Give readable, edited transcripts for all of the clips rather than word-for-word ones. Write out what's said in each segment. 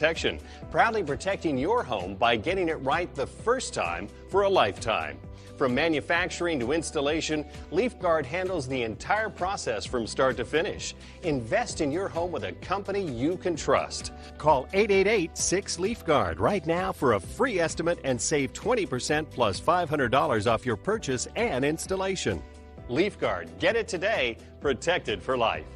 Protection, proudly protecting your home by getting it right the first time for a lifetime. From manufacturing to installation, LeafGuard handles the entire process from start to finish. Invest in your home with a company you can trust. Call 888-6LeafGuard right now for a free estimate and save 20% plus $500 off your purchase and installation. LeafGuard, get it today, protected for life.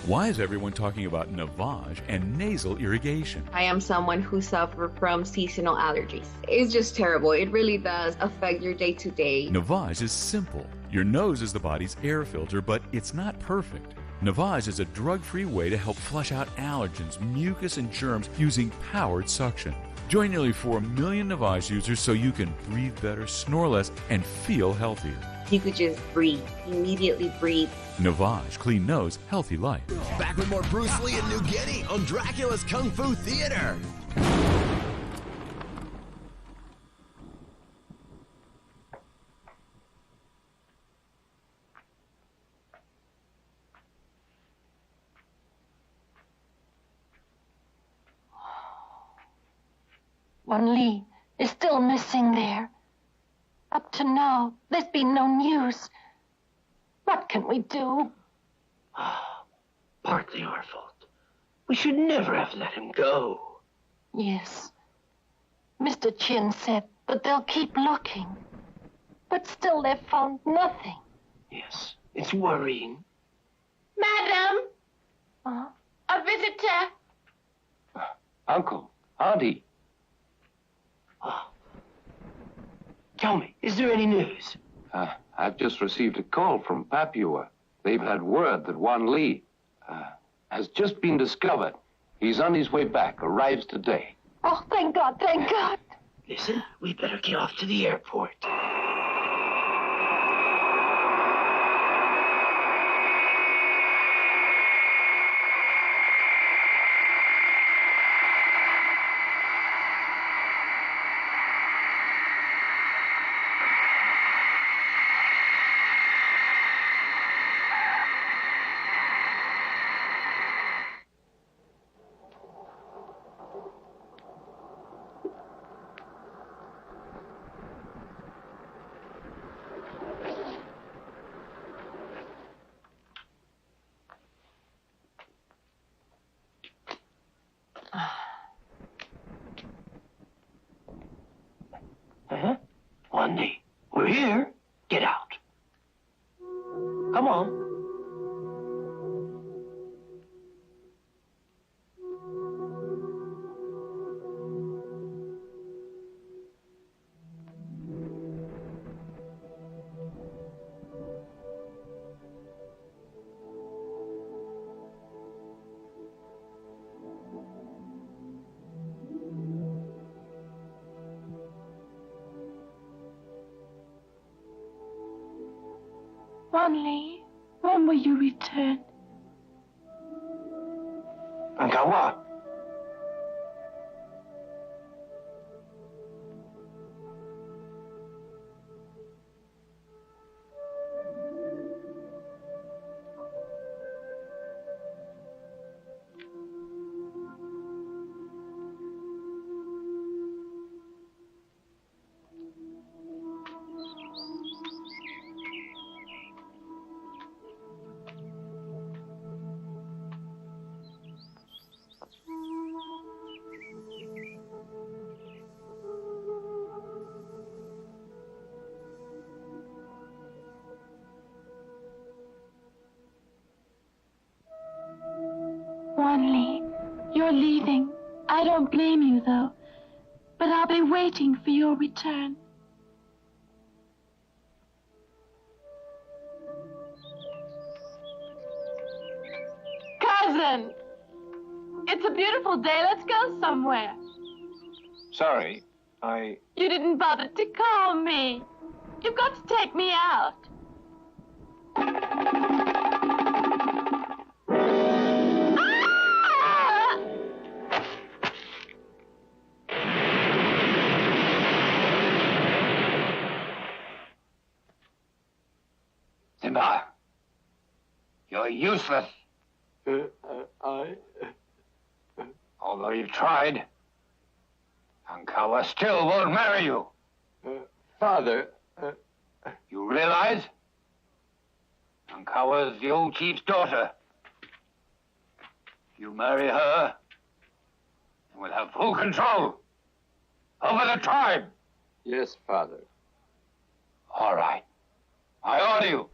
Why is everyone talking about Navage and nasal irrigation? I am someone who suffers from seasonal allergies. It's just terrible. It really does affect your day-to-day. Navage is simple. Your nose is the body's air filter, but it's not perfect. Navage is a drug-free way to help flush out allergens, mucus, and germs using powered suction. Join nearly 4 million Navage users so you can breathe better, snore less, and feel healthier. You could just breathe, immediately breathe. Navage, clean nose, healthy life. Back with more Bruce Lee and New Guinea on Dracula's Kung Fu Theater. Wan Li is still missing there. Up to now, there's been no news. What can we do? Partly our fault. We should never have let him go. Yes. Mr. Chin said that they'll keep looking. But still they've found nothing. Yes, it's worrying. Madam! Huh? A visitor! Uncle, Auntie. Tell me, is there any news? I've just received a call from Papua. They've had word that Wan Li has just been discovered. He's on his way back, arrives today. Oh, thank God, thank God. Listen, we better get off to the airport. Wan Li, we're here. Get out. Come on. Wan Li, when will you return? Angawa. Wan Li, you're leaving. I don't blame you, though. But I'll be waiting for your return. Cousin! It's a beautiful day. Let's go somewhere. Sorry, You didn't bother to call me. You've got to take me out. Ah! Simba, you're useless. Although you've tried, Ankawa still won't marry you. Father, You realize? Ankawa's the old chief's daughter. You marry her, and we'll have full control over the tribe. yes, Father. All right. I order you.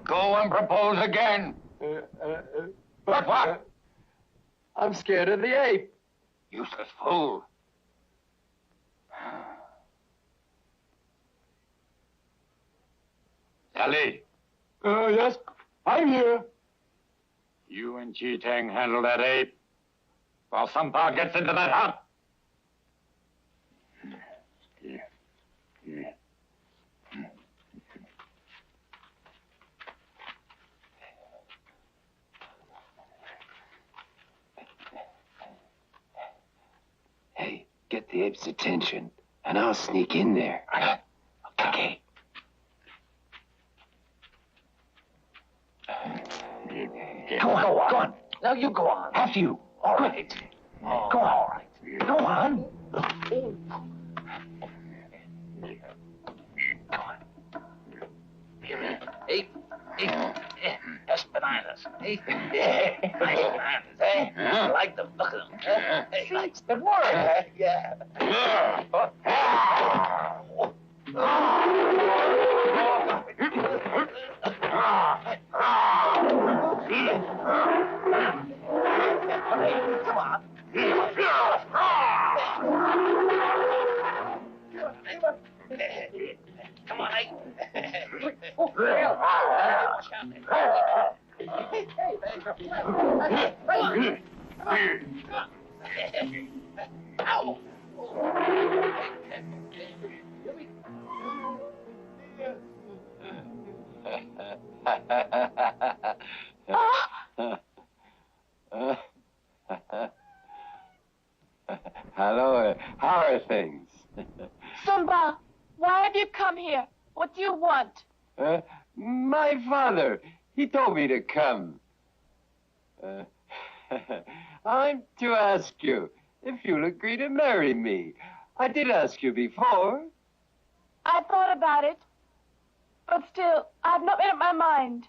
Go and propose again. But what? I'm scared of the ape. Useless fool. Ali, Yes, I'm here. you and Chi-Teng handle that ape while Sampa gets into that hut. Hey, get the ape's attention, and I'll sneak in there. Okay. Go on. Now you go on. After you. All right. Go on. All right. Go on. Come on. Hey, that's bananas. Hey, nice bananas. Hey, I like them. Look at them. Hey, nice. Good work. Yeah. Come on. Come on, Ow! Hello, how are things? Simba, why have you come here? What do you want? My father, he told me to come. I'm to ask you if you'll agree to marry me. I did ask you before. I thought about it, but still, I've not made up my mind.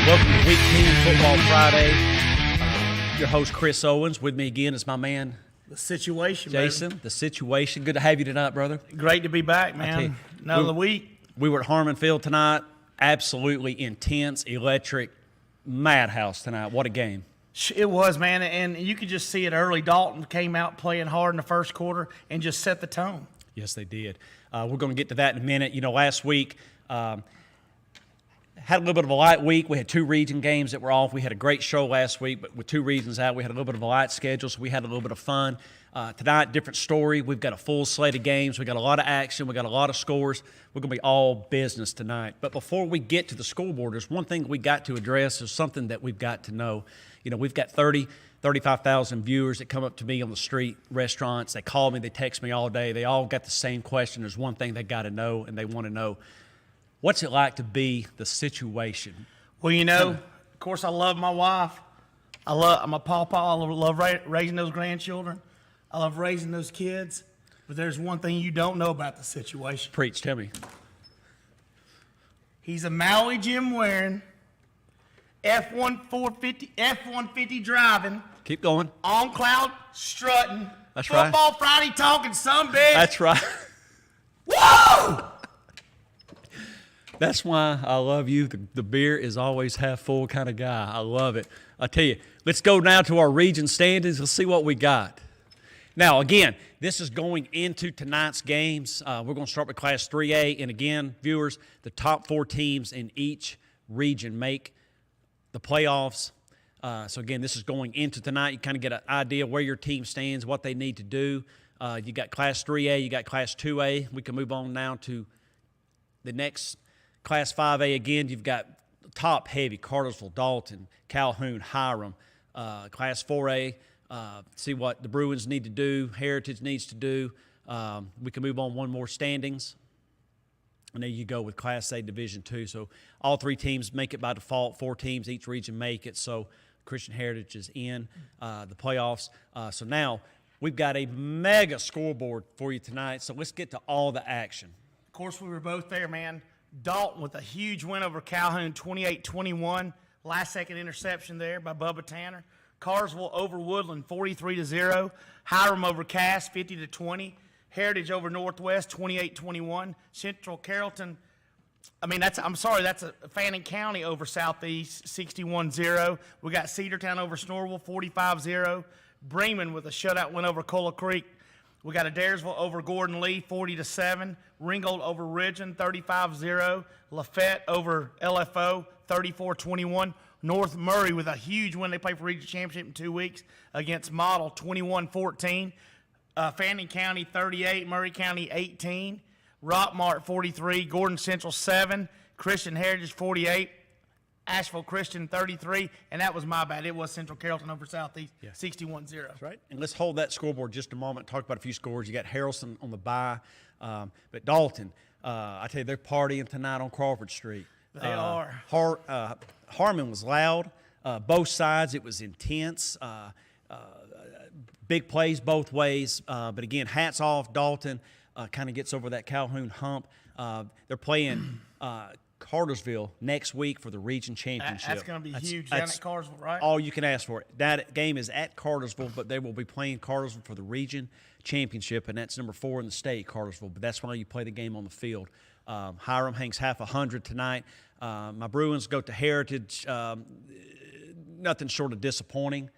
Welcome to Week 10 Football Friday. Your host, Chris Owens. With me again is my man, The situation, Jason. baby. The situation. Good to have you tonight, brother. Great to be back, man. Another week. We were at Harmon Field tonight. Absolutely intense, electric, madhouse tonight. What a game. It was, man, and you could just see it early. Dalton came out playing hard in the first quarter and just set the tone. Yes, they did. We're going to get to that in a minute. You know, last week, had a little bit of a light week. We had 2 region games that were off. We had a great show last week, but with 2 regions out, we had a little bit of a light schedule, so we had a little bit of fun. Tonight, different story. We've got a full slate of games. We've got a lot of action. We've got a lot of scores. We're going to be all business tonight. But before we get to the scoreboard, there's one thing we got to address. There's something that we've got to know. You know, we've got 35,000 viewers that come up to me on the street, restaurants. They call me. They text me all day. They all got the same question. There's one thing they got to know, and they want to know, what's it like to be the situation? Well, you know, of course, I love my wife. I'm a pawpaw. I love raising those grandchildren. I love raising those kids. But there's one thing you don't know about the situation. Preach, tell me. He's a Maui Jim wearing, F-150 driving, Keep going. on cloud strutting. That's right. Football Friday talking some bitch. That's right. Whoa! That's why I love you. The beer is always half full kind of guy. I love it. I tell you, let's go now to our region standings. Let's see what we got. Now, again, this is going into tonight's games. We're going to start with Class 3A. And again, viewers, the top 4 teams in each region make the playoffs. So, again, this is going into tonight. You kind of get an idea where your team stands, what they need to do. You got Class 3A. You got Class 2A. We can move on now to the next Class 5A. Again, you've got top heavy: Cartersville, Dalton, Calhoun, Hiram. Class 4A. See what the Bruins need to do, Heritage needs to do. We can move on one more standings. And there you go with Class A Division II. So all 3 teams make it by default. 4 teams, each region make it. So Christian Heritage is in the playoffs. So now we've got a mega scoreboard for you tonight. So let's get to all the action. Of course, we were both there, man. Dalton with a huge win over Calhoun, 28-21. Last-second interception there by Bubba Tanner. Carsville over Woodland, 43-0. Hiram over Cass, 50-20. Heritage over Northwest, 28-21. Central Carrollton, that's a Fannin County over Southeast, 61-0. We got Cedartown over Snorville, 45-0. Bremen with a shutout win over Cola Creek. We got Adairsville over Gordon Lee, 40-7. Ringgold over Ridgeland, 35-0. Lafayette over LFO, 34-21. North Murray with a huge win. They play for region championship in 2 weeks against Model, 21-14. Fannin County 38, Murray County 18, Rockmart 43, Gordon Central 7, Christian Heritage 48, Asheville Christian 33, and that was my bad. It was Central Carrollton over Southeast 61-0. That's right. And let's hold that scoreboard just a moment, talk about a few scores. You got Harrelson on the bye, but Dalton, I tell you, they're partying tonight on Crawford Street. They are. Harmon was loud. Both sides, it was intense. Big plays both ways. But again, hats off. Dalton kind of gets over that Calhoun hump. They're playing Cartersville next week for the region championship. That's going to be huge down at Cartersville, right? All you can ask for. That game is at Cartersville, but they will be playing Cartersville for the region championship, and that's number 4 in the state, Cartersville. But that's why you play the game on the field. Hiram hangs half 100 tonight. My Bruins go to Heritage. Nothing short of disappointing.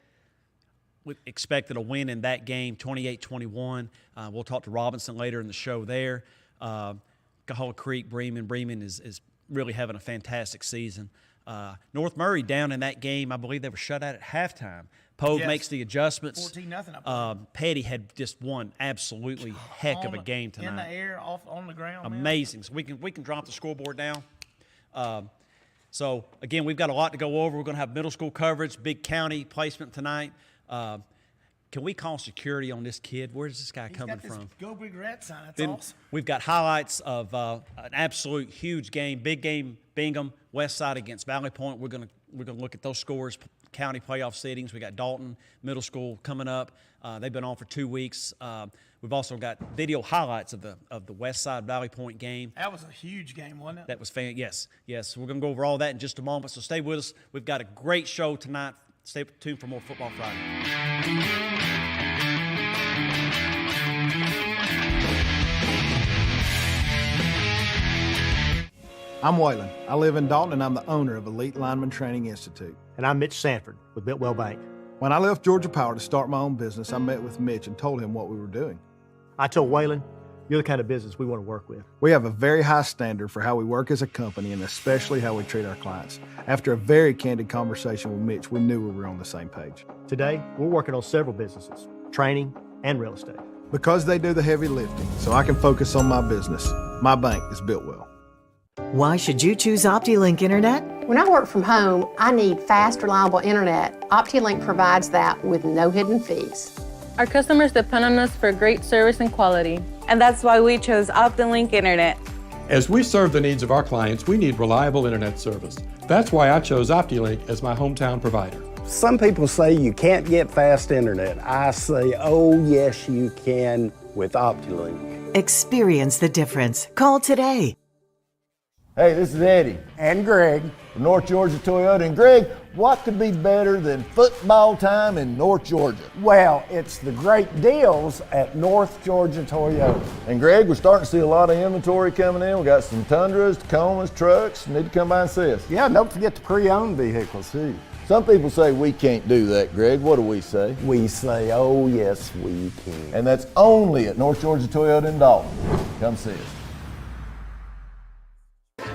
We expected a win in that game, 28-21. We'll talk to Robinson later in the show there. Cahola Creek, Bremen is really having a fantastic season. North Murray down in that game. I believe they were shut out at halftime. Pogue makes the adjustments. 14-0. Petty had just one absolutely heck of a game tonight. In the air, off on the ground. Amazing. So we can drop the scoreboard down. So again, we've got a lot to go over. We're going to have middle school coverage, big county placement tonight. Can we call security on this kid? Where's this guy coming from? Go Big Red sign. That's then awesome. We've got highlights of an absolute huge game, big game, Bingham, West Side against Valley Point. We're gonna look at those scores, county playoff settings. We got Dalton Middle School coming up. They've been on for 2 weeks. We've also got video highlights of the West Side Valley Point game. That was a huge game, wasn't it? That was yes. We're gonna go over all that in just a moment. So stay with us. We've got a great show tonight. Stay tuned for more Football Friday. I'm Waylon. I live in Dalton, and I'm the owner of Elite Lineman Training Institute. And I'm Mitch Sanford with Biltwell Bank. When I left Georgia Power to start my own business, I met with Mitch and told him what we were doing. I told Waylon, you're the kind of business we want to work with. We have a very high standard for how we work as a company and especially how we treat our clients. After a very candid conversation with Mitch, we knew we were on the same page. Today, we're working on several businesses, training and real estate. Because they do the heavy lifting, so I can focus on my business. My bank is built well. Why should you choose OptiLink Internet? When I work from home, I need fast, reliable internet. OptiLink provides that with no hidden fees. Our customers depend on us for great service and quality. And that's why we chose OptiLink Internet. As we serve the needs of our clients, we need reliable internet service. That's why I chose OptiLink as my hometown provider. Some people say you can't get fast internet. I say, oh yes you can with OptiLink. Experience the difference. Call today. Hey, this is Eddie. And Greg. From North Georgia Toyota. And Greg, what could be better than football time in North Georgia? Well, it's the great deals at North Georgia Toyota. And Greg, we're starting to see a lot of inventory coming in. We got some Tundras, Tacomas, trucks. Need to come by and see us. Yeah, don't forget the pre-owned vehicles too. Some people say we can't do that, Greg. What do we say? We say, oh yes, we can. And that's only at North Georgia Toyota in Dalton. Come see us.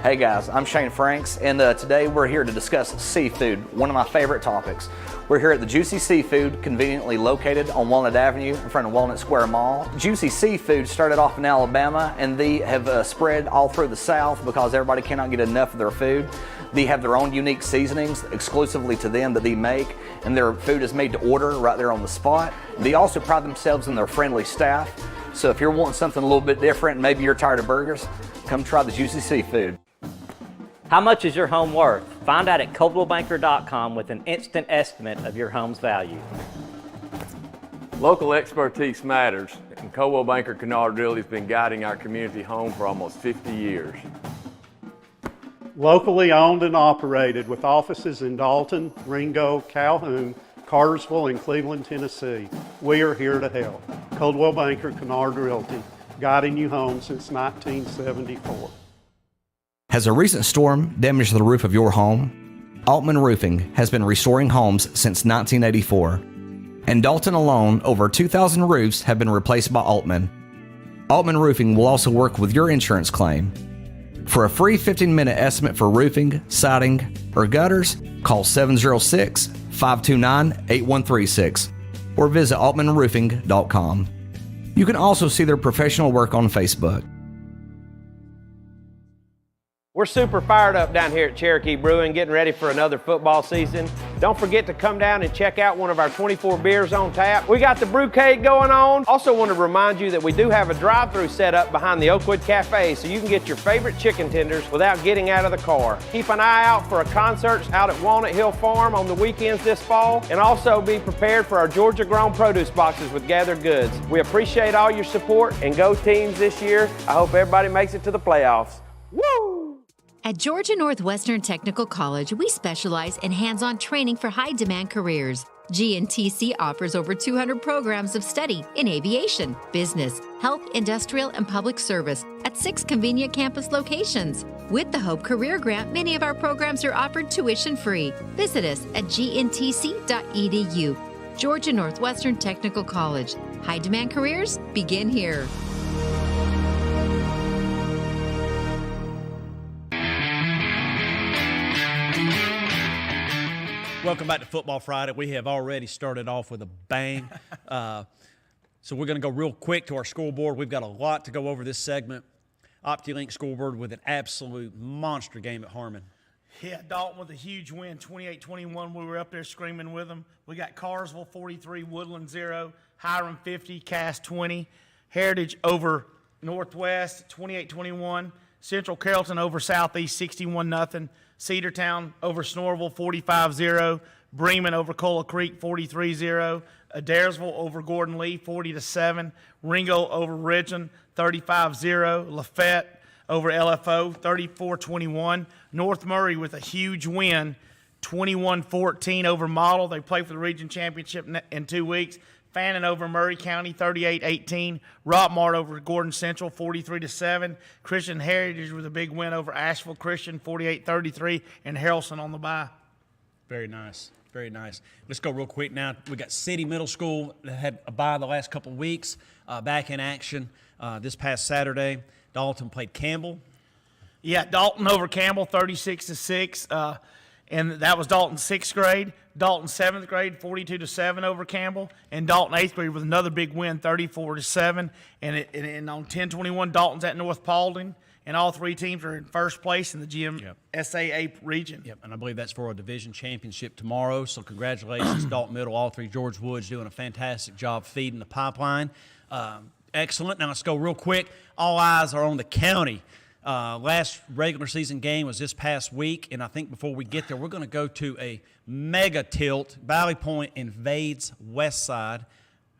Hey guys, I'm Shane Franks, and today we're here to discuss seafood, one of my favorite topics. We're here at the Juicy Seafood, conveniently located on Walnut Avenue in front of Walnut Square Mall. Juicy Seafood started off in Alabama, and they have spread all through the South because everybody cannot get enough of their food. They have their own unique seasonings exclusively to them that they make, and their food is made to order right there on the spot. They also pride themselves in their friendly staff. So if you're wanting something a little bit different, maybe you're tired of burgers, come try the Juicy Seafood. How much is your home worth? Find out at ColdwellBanker.com with an instant estimate of your home's value. Local expertise matters, and Coldwell Banker Kennard Realty has been guiding our community home for almost 50 years. Locally owned and operated with offices in Dalton, Ringo, Calhoun, Cartersville, and Cleveland, Tennessee. We are here to help. Coldwell Banker Kennard Realty, guiding you home since 1974. Has a recent storm damaged the roof of your home? Altman Roofing has been restoring homes since 1984. In Dalton alone, over 2,000 roofs have been replaced by Altman. Altman Roofing will also work with your insurance claim. For a free 15-minute estimate for roofing, siding, or gutters, call 706-529-8136 or visit altmanroofing.com. You can also see their professional work on Facebook. We're super fired up down here at Cherokee Brewing, getting ready for another football season. Don't forget to come down and check out one of our 24 beers on tap. We got the brewcade going on. Also want to remind you that we do have a drive-thru set up behind the Oakwood Cafe, so you can get your favorite chicken tenders without getting out of the car. Keep an eye out for a concert out at Walnut Hill Farm on the weekends this fall, and also be prepared for our Georgia-grown produce boxes with gathered goods. We appreciate all your support, and go teams this year. I hope everybody makes it to the playoffs. Woo! At Georgia Northwestern Technical College, we specialize in hands-on training for high-demand careers. GNTC offers over 200 programs of study in aviation, business, health, industrial, and public service at 6 convenient campus locations. With the Hope Career Grant, many of our programs are offered tuition-free. Visit us at gntc.edu. Georgia Northwestern Technical College. High-demand careers begin here. Welcome back to Football Friday. We have already started off with a bang. So we're going to go real quick to our scoreboard. We've got a lot to go over this segment. OptiLink scoreboard with an absolute monster game at Harmon. Yeah, Dalton with a huge win, 28-21. We were up there screaming with them. We got Carsville 43, Woodland 0, Hiram 50, Cass 20. Heritage over Northwest 28-21. Central Carrollton over Southeast 61-0. Cedartown over Snorville 45-0. Bremen over Cola Creek 43-0. Adairsville over Gordon Lee 40-7. Ringo over Ridgeland 35-0. Lafayette over LFO 34-21. North Murray with a huge win 21-14 over Model. They play for the region championship in 2 weeks. Fannin over Murray County, 38-18. Rockmart over Gordon Central, 43-7. Christian Heritage with a big win over Asheville Christian, 48-33, and Harrelson on the bye. Very nice. Very nice. Let's go real quick now. We got City Middle School that had a bye the last couple of weeks, back in action this past Saturday. Dalton played Campbell. Yeah, Dalton over Campbell, 36-6. And that was Dalton's 6th grade. Dalton 7th grade, 42-7 over Campbell. And Dalton 8th grade with another big win, 34-7. And on 10-21, Dalton's at North Paulding. And all 3 teams are in first place in the GMSAA region. Yep, and I believe that's for a division championship tomorrow. So congratulations, Dalton Middle, all 3. George Woods doing a fantastic job feeding the pipeline. Excellent. Now let's go real quick. All eyes are on the county. Last regular season game was this past week, and I think before we get there, we're going to go to a mega tilt. Valley Point invades West Side.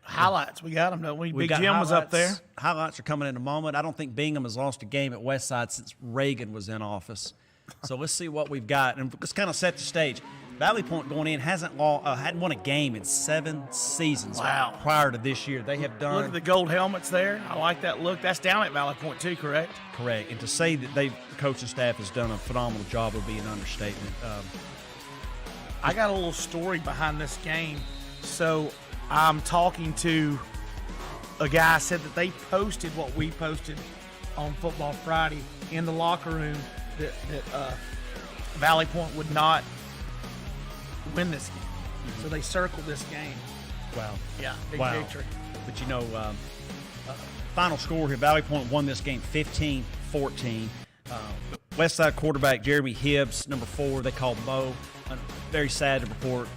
Highlights, we got them, don't we? Big Jim was up there. Highlights are coming in a moment. I don't think Bingham has lost a game at West Side since Reagan was in office. So let's see what we've got, and let's kind of set the stage. Valley Point going in hadn't won a game in 7 seasons. Wow. Prior to this year. They have done. Look at the gold helmets there. I like that look. That's down at Valley Point too, correct? Correct. And to say that the coaching staff has done a phenomenal job would be an understatement. I got a little story behind this game. So I'm talking to a guy said that they posted what we posted on Football Friday in the locker room that Valley Point would not win this game. So they circled this game. Wow. Yeah, big wow. victory. But final score here, Valley Point won this game 15-14. Westside quarterback Jeremy Hibbs, number 4, they called Mo. Very sad to report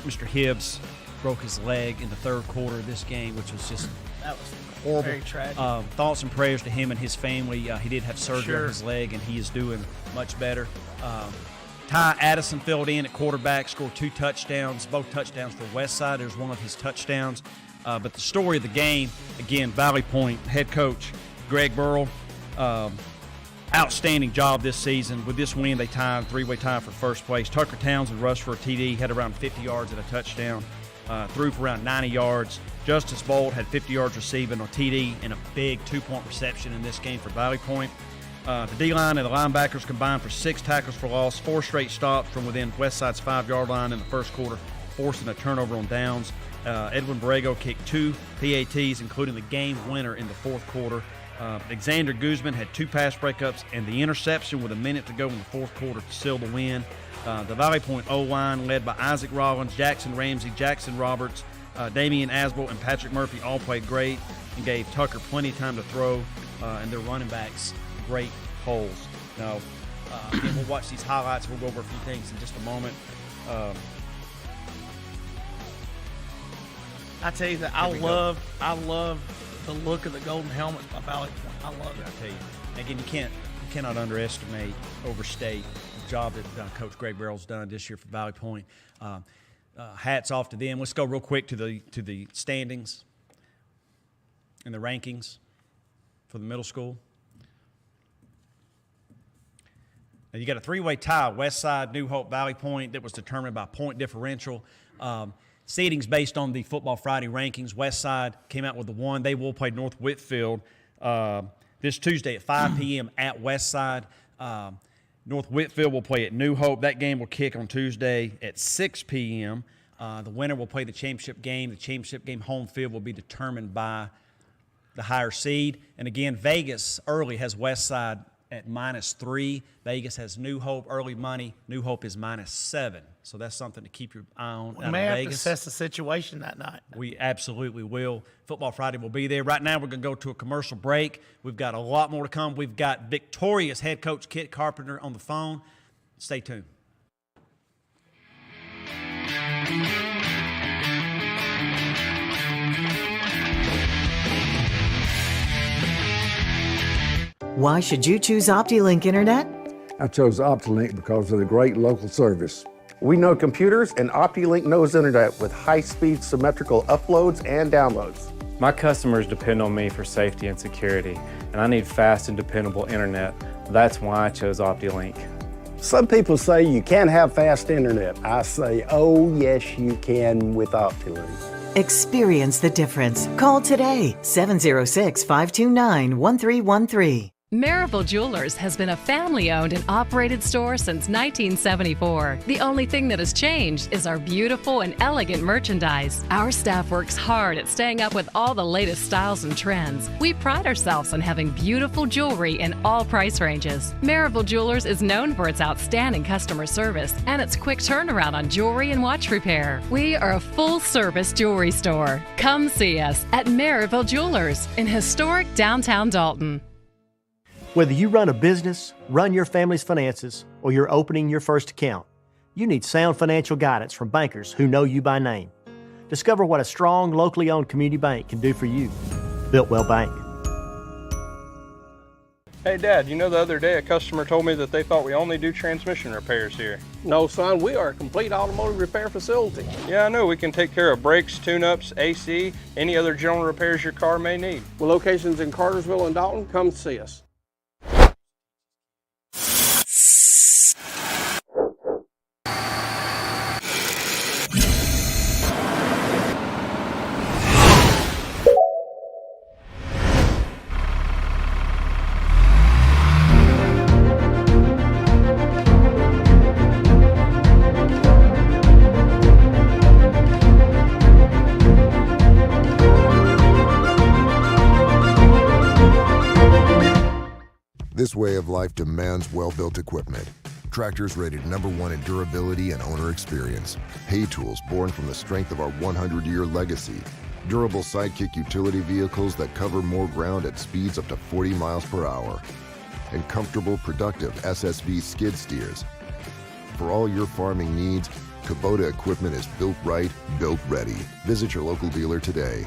Mr. Hibbs broke his leg in the third quarter of this game, which was just that was horrible. Very tragic. Thoughts and prayers to him and his family. He did have surgery Sure. on his leg, and he is doing much better. Ty Addison filled in at quarterback, scored 2 touchdowns, both touchdowns for Westside. There's one of his touchdowns. But the story of the game, again, Valley Point head coach Greg Burrell, outstanding job this season. With this win, they tied, 3-way tie for first place. Tucker Townsend rushed for a TD, had around 50 yards and a touchdown, threw for around 90 yards. Justice Bolt had 50 yards receiving on TD and a big 2-point reception in this game for Valley Point. The D-line and the linebackers combined for 6 tackles for loss, 4 straight stops from within Westside's 5-yard line in the first quarter, forcing a turnover on downs. Edwin Borrego kicked 2 PATs, including the game winner in the fourth quarter. Alexander Guzman had 2 pass breakups and the interception with a minute to go in the fourth quarter to seal the win. The Valley Point O-line, led by Isaac Rollins, Jackson Ramsey, Jackson Roberts, Damian Asbel, and Patrick Murphy, all played great and gave Tucker plenty of time to throw, and their running backs great holes. Now, again, we'll watch these highlights. We'll go over a few things in just a moment. I tell you that I love the look of the golden helmets by Valley Point. I love it. I tell you, again, you cannot underestimate, overstate the job that Coach Greg Burrell's done this year for Valley Point. Hats off to them. Let's go real quick to the standings and the rankings for the middle school. Now you got a 3-way tie: Westside, New Hope, Valley Point, that was determined by point differential. Seedings based on the Football Friday rankings. Westside came out with the 1. They will play North Whitfield this Tuesday at 5 p.m. at Westside. North Whitfield will play at New Hope. That game will kick on Tuesday at 6 p.m. The winner will play the championship game. The championship game home field will be determined by the higher seed. And again, Vegas early has Westside at -3. Vegas has New Hope early money. New Hope is -7. So that's something to keep your eye on. We may have to assess the situation that night. We absolutely will. Football Friday will be there. Right now we're going to go to a commercial break. We've got a lot more to come. We've got victorious head coach Kit Carpenter on the phone. Stay tuned. Why should you choose OptiLink Internet? I chose OptiLink because of the great local service. We know computers, and OptiLink knows internet with high-speed symmetrical uploads and downloads. My customers depend on me for safety and security, and I need fast and dependable internet. That's why I chose OptiLink. Some people say you can't have fast internet. I say, oh yes you can with OptiLink. Experience the difference. Call today, 706-529-1313. Maryville Jewelers has been a family-owned and operated store since 1974. The only thing that has changed is our beautiful and elegant merchandise. Our staff works hard at staying up with all the latest styles and trends. We pride ourselves on having beautiful jewelry in all price ranges. Maryville Jewelers is known for its outstanding customer service and its quick turnaround on jewelry and watch repair. We are a full-service jewelry store. Come see us at Maryville Jewelers in historic downtown Dalton. Whether you run a business, run your family's finances, or you're opening your first account, you need sound financial guidance from bankers who know you by name. Discover what a strong, locally owned community bank can do for you. Builtwell Bank. Hey Dad, you know the other day a customer told me that they thought we only do transmission repairs here. No son, we are a complete automotive repair facility. Yeah, I know. We can take care of brakes, tune-ups, AC, any other general repairs your car may need. With locations in Cartersville and Dalton, come see us. This way of life demands well-built equipment. tractors rated #1 in durability and owner experience. Hay tools born from the strength of our 100-year legacy. Durable Sidekick utility vehicles that cover more ground at speeds up to 40 miles per hour. And comfortable, productive SSV skid steers. For all your farming needs, Kubota equipment is built right, built ready. Visit your local dealer today.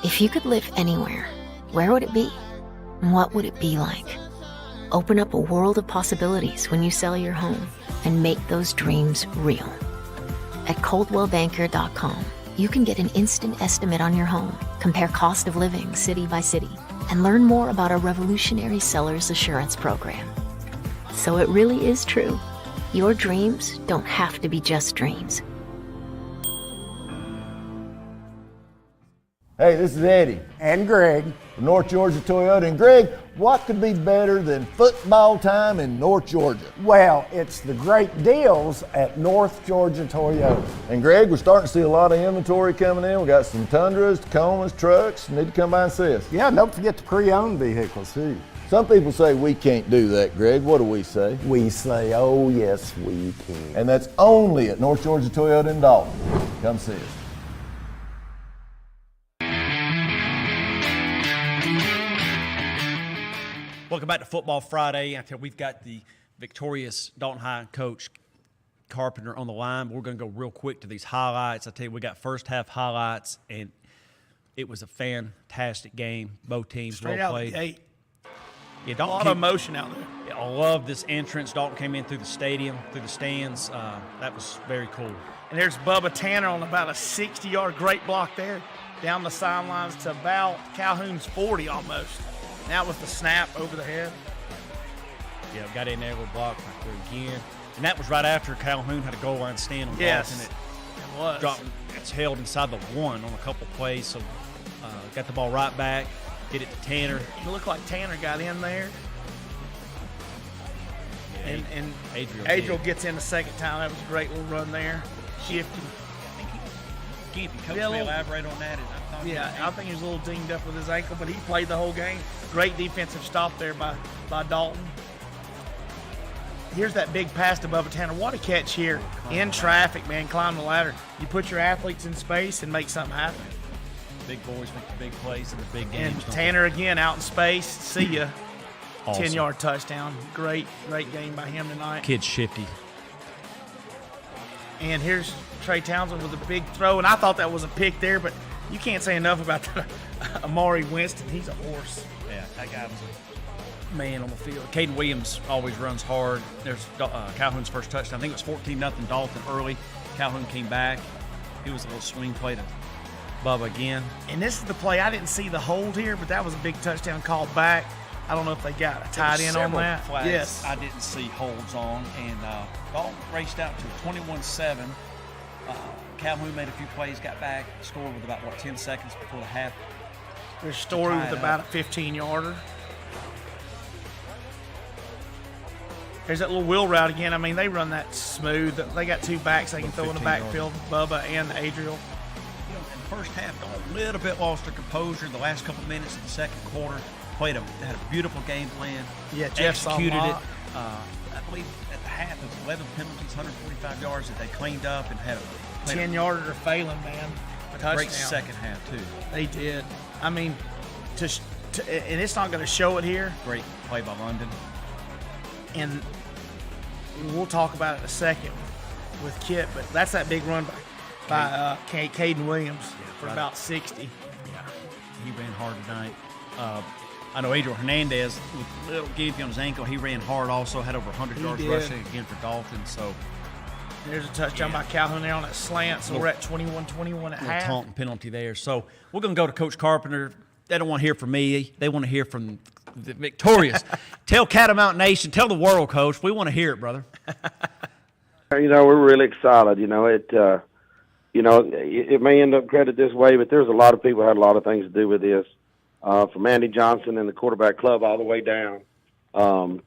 If you could live anywhere, where would it be? What would it be like? Open up a world of possibilities when you sell your home and make those dreams real. At ColdwellBanker.com, you can get an instant estimate on your home, compare cost of living city by city, and learn more about our revolutionary seller's assurance program. So it really is true. Your dreams don't have to be just dreams. Hey, this is Eddie. And Greg. From North Georgia Toyota. And Greg, what could be better than football time in North Georgia? Well, it's the great deals at North Georgia Toyota. And Greg, we're starting to see a lot of inventory coming in. We got some Tundras, Tacomas, trucks. Need to come by and see us. Yeah, and don't forget the pre-owned vehicles too. Some people say we can't do that, Greg. What do we say? We say, oh yes, we can. And that's only at North Georgia Toyota in Dalton. Come see us. Welcome back to Football Friday. I tell you, we've got the victorious Dalton High coach Carpenter on the line. We're going to go real quick to these highlights. I tell you, we got first half highlights, and it was a fantastic game. Both teams Straight well out played. the gate. Yeah, a lot of emotion out there. Yeah, I love this entrance. Dalton came in through the stadium, through the stands. That was very cool. And there's Bubba Tanner on about a 60-yard great block there, down the sidelines to about Calhoun's 40 almost. Now with the snap over the head. Yeah, got in there with a block right there again. And that was right after Calhoun had a goal line stand on yes, Dalton. It was. Dropped, it's held inside the one on a couple plays, so got the ball right back, get it to Tanner. It looked like Tanner got in there. Yeah, and Adriel gets in the second time. That was a great little run there. Shifty. Keith, Coach may elaborate on that. I think he was a little dinged up with his ankle, but he played the whole game. Great defensive stop there by Dalton. Here's that big pass to Bubba Tanner. What a catch here. In traffic, man, climb the ladder. You put your athletes in space and make something happen. Big boys make the big plays in the big games. And Tanner again out in space. See ya. Awesome. 10-yard touchdown. Great game by him tonight. Kid's shifty. And here's Trey Townsend with a big throw, and I thought that was a pick there, but you can't say enough about Amari Winston. He's a horse. Yeah, that guy was a man on the field. Caden Williams always runs hard. There's Calhoun's first touchdown. I think it was 14-0 Dalton early. Calhoun came back. It was a little swing play to Bubba again. And this is the play. I didn't see the hold here, but that was a big touchdown called back. I don't know if they got a tight end on that. Flags yes. I didn't see holds on, and Dalton raced out to 21-7. Calhoun made a few plays, got back, scored with about, 10 seconds before the half. There's Story with about a 15-yarder. There's that little wheel route again. I mean, they run that smooth. They got two backs they can throw in the backfield, Bubba and Adriel. In the first half, Dalton a little bit lost their composure. The last couple minutes of the second quarter, had a beautiful game plan. Yeah, Jeff executed it. I believe at the half it was 11 penalties, 145 yards that they cleaned up and had a 10-yarder to Phelan, man. A great second half too. They did. I mean, and it's not going to show it here. Great play by London. And we'll talk about it in a second with Kit, but that's that big run by Caden Williams for about 60. Yeah, he ran hard tonight. I know Adriel Hernandez with a little gimpy on his ankle. He ran hard also, had over 100 yards rushing again for Dalton. So there's a touchdown by Calhoun there on that slant. So we're at 21-21 at half. Taunton penalty there. So we're going to go to Coach Carpenter. they don't want to hear from me. They want to hear from the victorious. Tell Catamount Nation, tell the world, Coach. We want to hear it, brother. We're really excited. It may end up credit this way, but there's a lot of people who had a lot of things to do with this, from Andy Johnson and the quarterback club all the way down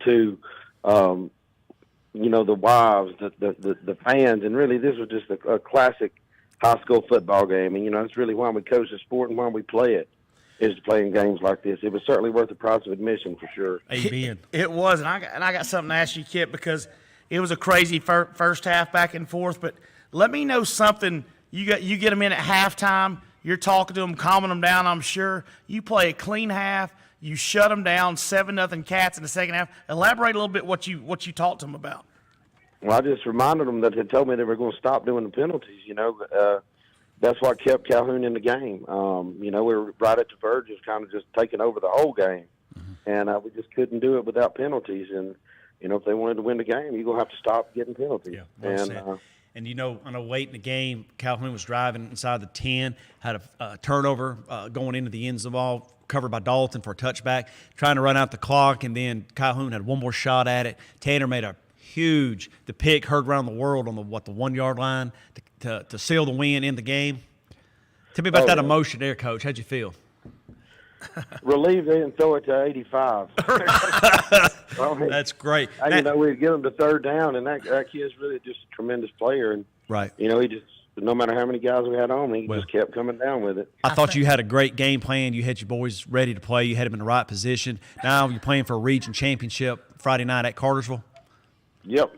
to the wives, the fans, and really this was just a classic high school football game. And that's really why we coach the sport and why we play it, is to play in games like this. It was certainly worth the price of admission for sure. Amen. It was, and I got something to ask you, Kip, because it was a crazy first half back and forth. But let me know something. You get them in at halftime. You're talking to them, calming them down. I'm sure you play a clean half. You shut them down, 7-0 Cats in the second half. Elaborate a little bit what you talked to them about. Well, I just reminded them that they told me they were going to stop doing the penalties. That's what kept Calhoun in the game. We were right at the verge of kind of just taking over the whole game, and we just couldn't do it without penalties. And if they wanted to win the game, you're gonna have to stop getting penalties. Yeah, and on a late in the game, Calhoun was driving inside the 10, had a turnover going into the ends of the ball, covered by Dalton for a touchback, trying to run out the clock, and then Calhoun had one more shot at it. Tanner made the pick heard around the world on the 1 yard line to seal the win in the game. Tell me about that emotion there, Coach. How'd you feel? Relieved they didn't throw it to 85. That's great. We'd get them to third down, and that kid's really just a tremendous player. And right, he just, no matter how many guys we had on, he just kept coming down with it. I thought you had a great game plan. You had your boys ready to play. You had them in the right position. Now you're playing for a region championship Friday night at Cartersville. Yep.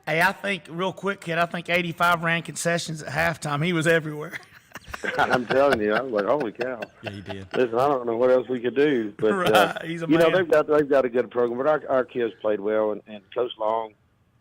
Hey, I think, real quick, kid, 85 ran concessions at halftime. He was everywhere. I'm telling you, I was like, holy cow. Yeah, he did. Listen, I don't know what else we could do. But, right. He's a man. They've got a good program. But our kids played well, and Coach Long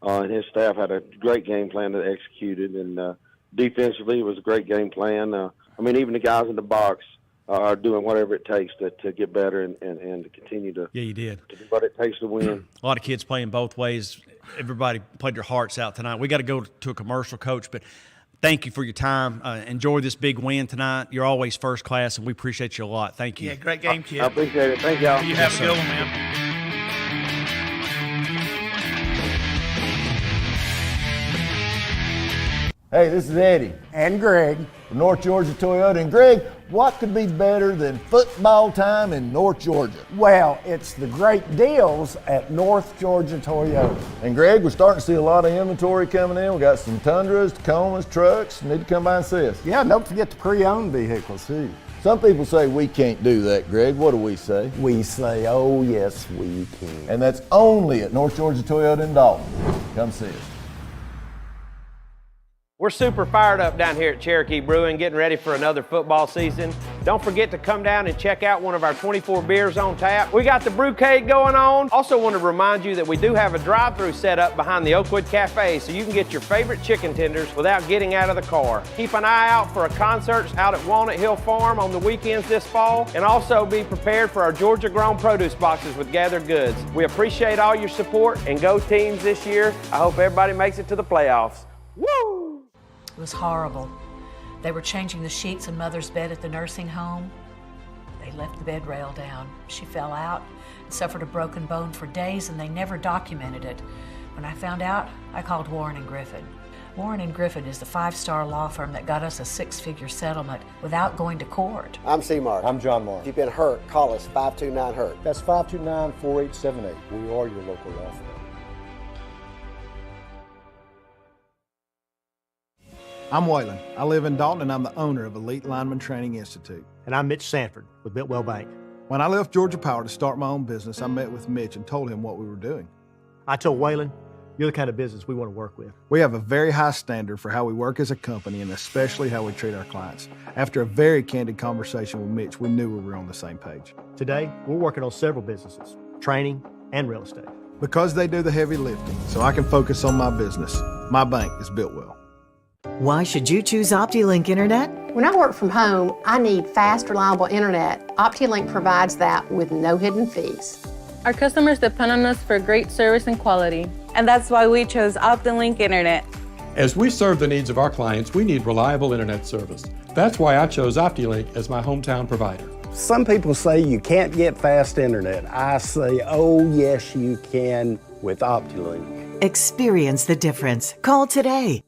and his staff had a great game plan that executed. And defensively, it was a great game plan. Even the guys in the box are doing whatever it takes to get better and to continue to, yeah, you did. To do what it takes to win. A lot of kids playing both ways. Everybody played their hearts out tonight. We got to go to a commercial, Coach, but thank you for your time. Enjoy this big win tonight. You're always first class, and we appreciate you a lot. Thank you. Yeah, great game, kid. I appreciate it. Thank y'all. You have a good one, man. Hey, this is Eddie. And Greg. From North Georgia Toyota. And Greg, what could be better than football time in North Georgia? Well, it's the great deals at North Georgia Toyota. And Greg, we're starting to see a lot of inventory coming in. We got some Tundras, Tacomas, trucks. Need to come by and see us. Yeah, don't forget the pre-owned vehicles too. Some people say we can't do that, Greg. What do we say? We say, oh yes, we can. And that's only at North Georgia Toyota in Dalton. Come see us. We're super fired up down here at Cherokee Brewing, getting ready for another football season. Don't forget to come down and check out one of our 24 beers on tap. We got the brewcade going on. Also want to remind you that we do have a drive-thru set up behind the Oakwood Cafe, so you can get your favorite chicken tenders without getting out of the car. Keep an eye out for concerts out at Walnut Hill Farm on the weekends this fall, and also be prepared for our Georgia-grown produce boxes with Gathered Goods. We appreciate all your support, and go teams this year. I hope everybody makes it to the playoffs. Woo! It was horrible. They were changing the sheets in Mother's bed at the nursing home. They left the bed rail down. She fell out and suffered a broken bone for days, and they never documented it. When I found out, I called Warren and Griffin. Warren and Griffin is the 5-star law firm that got us a 6-figure settlement without going to court. I'm C-Mark. I'm John Mark. If you've been hurt, call us 529-HURT. That's 529-4878. We are your local law firm. I'm Waylon. I live in Dalton, and I'm the owner of Elite Lineman Training Institute. And I'm Mitch Sanford with Biltwell Bank. When I left Georgia Power to start my own business, I met with Mitch and told him what we were doing. I told Waylon, you're the kind of business we want to work with. We have a very high standard for how we work as a company and especially how we treat our clients. After a very candid conversation with Mitch, we knew we were on the same page. Today, we're working on several businesses, training and real estate. Because they do the heavy lifting, so I can focus on my business. My bank is built well. Why should you choose OptiLink Internet? When I work from home, I need fast, reliable internet. OptiLink provides that with no hidden fees. Our customers depend on us for great service and quality. And that's why we chose OptiLink Internet. As we serve the needs of our clients, we need reliable internet service. That's why I chose OptiLink as my hometown provider. Some people say you can't get fast internet. I say, oh yes you can with OptiLink. Experience the difference. Call today.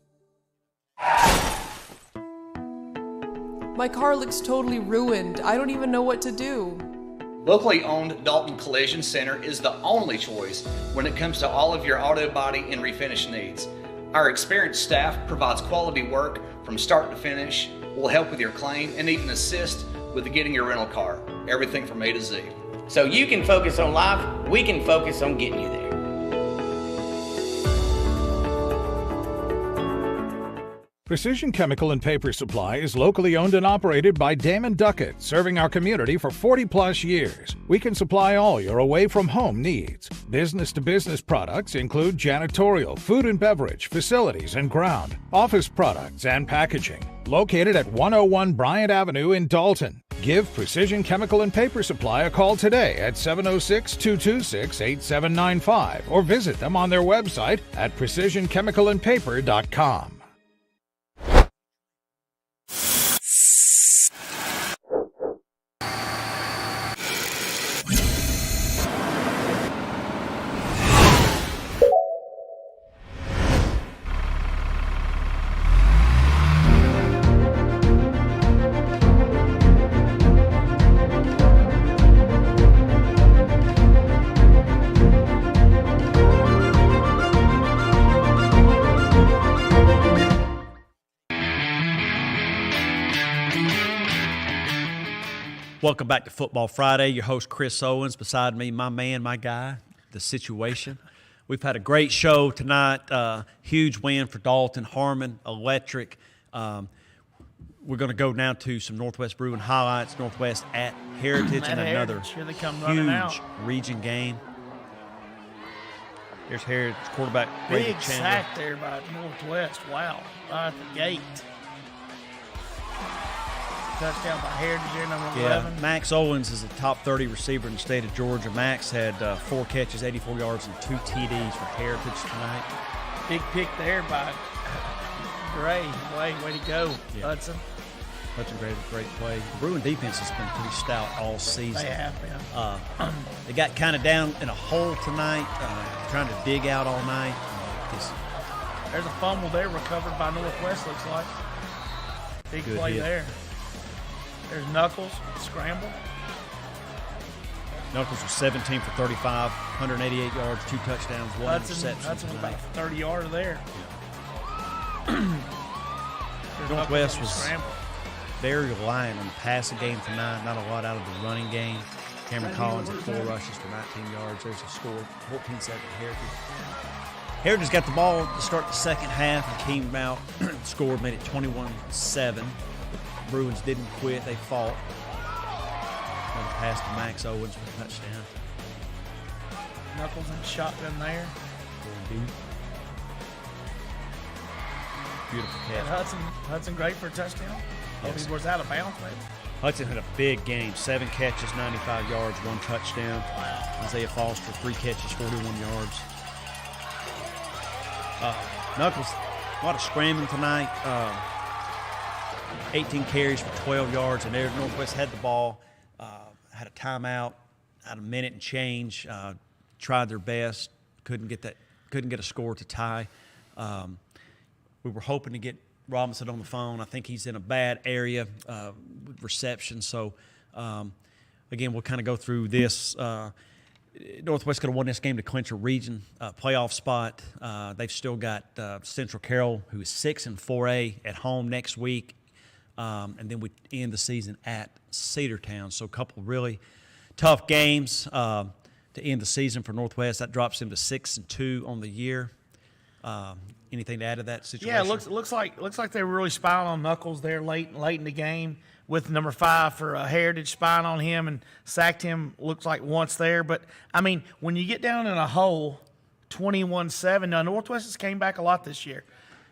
My car looks totally ruined. I don't even know what to do. Locally owned Dalton Collision Center is the only choice when it comes to all of your auto body and refinish needs. Our experienced staff provides quality work from start to finish, will help with your claim, and even assist with getting your rental car. Everything from A to Z. So you can focus on life, we can focus on getting you there. Precision Chemical and Paper Supply is locally owned and operated by Damon Duckett, serving our community for 40-plus years. We can supply all your away-from-home needs. Business-to-business products include janitorial, food and beverage, facilities and ground, office products, and packaging. Located at 101 Bryant Avenue in Dalton. Give Precision Chemical and Paper Supply a call today at 706-226-8795 or visit them on their website at precisionchemicalandpaper.com. Welcome back to Football Friday. Your host, Chris Owens. Beside me, my man, my guy, The Situation. We've had a great show tonight. Huge win for Dalton. Harmon, electric. We're going to go now to some Northwest Bruin highlights. Northwest at Heritage and another huge region game. There's Heritage quarterback. Big sack there by Northwest. Wow. Right at the gate. Touchdown by Heritage here, number 11. Max Owens is a top 30 receiver in the state of Georgia. Max had 4 catches, 84 yards, and 2 TDs for Heritage tonight. Big pick there by Gray. Way to go, Hudson. Hudson, great play. The Bruin defense has been pretty stout all season. They have been. They got kind of down in a hole tonight, trying to dig out all night. There's a fumble there recovered by Northwest, looks like. Big play hit there. There's Knuckles, scramble. Knuckles was 17 for 35, 188 yards, 2 touchdowns, 1 interception. That's about a 30-yarder there. Northwest was very reliant on the passing game tonight. Not a lot out of the running game. Cameron Collins had 4 rushes for 19 yards. There's a score, 14-7 Heritage. Heritage got the ball to start the second half and came out, scored, made it 21-7. Bruins didn't quit. They fought. Another pass to Max Owens for a touchdown. Knuckles in shotgun there. Going deep. Beautiful catch. Hudson great for a touchdown. Yes. He was out of bounds, maybe. Hudson had a big game. 7 catches, 95 yards, 1 touchdown. Wow. Isaiah Foster, 3 catches, 41 yards. Knuckles, a lot of scrambling tonight. 18 carries for 12 yards, and there Northwest had the ball, had a timeout, had a minute and change, tried their best, couldn't get a score to tie. We were hoping to get Robinson on the phone. I think he's in a bad area with reception. So, again, we'll kind of go through this. Northwest could have won this game to clinch a region playoff spot. They've still got Central Carroll, who is 6-4A at home next week. And then we end the season at Cedartown. So a couple really tough games to end the season for Northwest. That drops them to 6-2 on the year. Anything to add to that situation? Yeah, it looks like they were really spying on Knuckles there late in the game with number 5 for Heritage, spying on him and sacked him. Looks like once there, but I mean when you get down in a hole, 21-7. Now Northwest has came back a lot this year.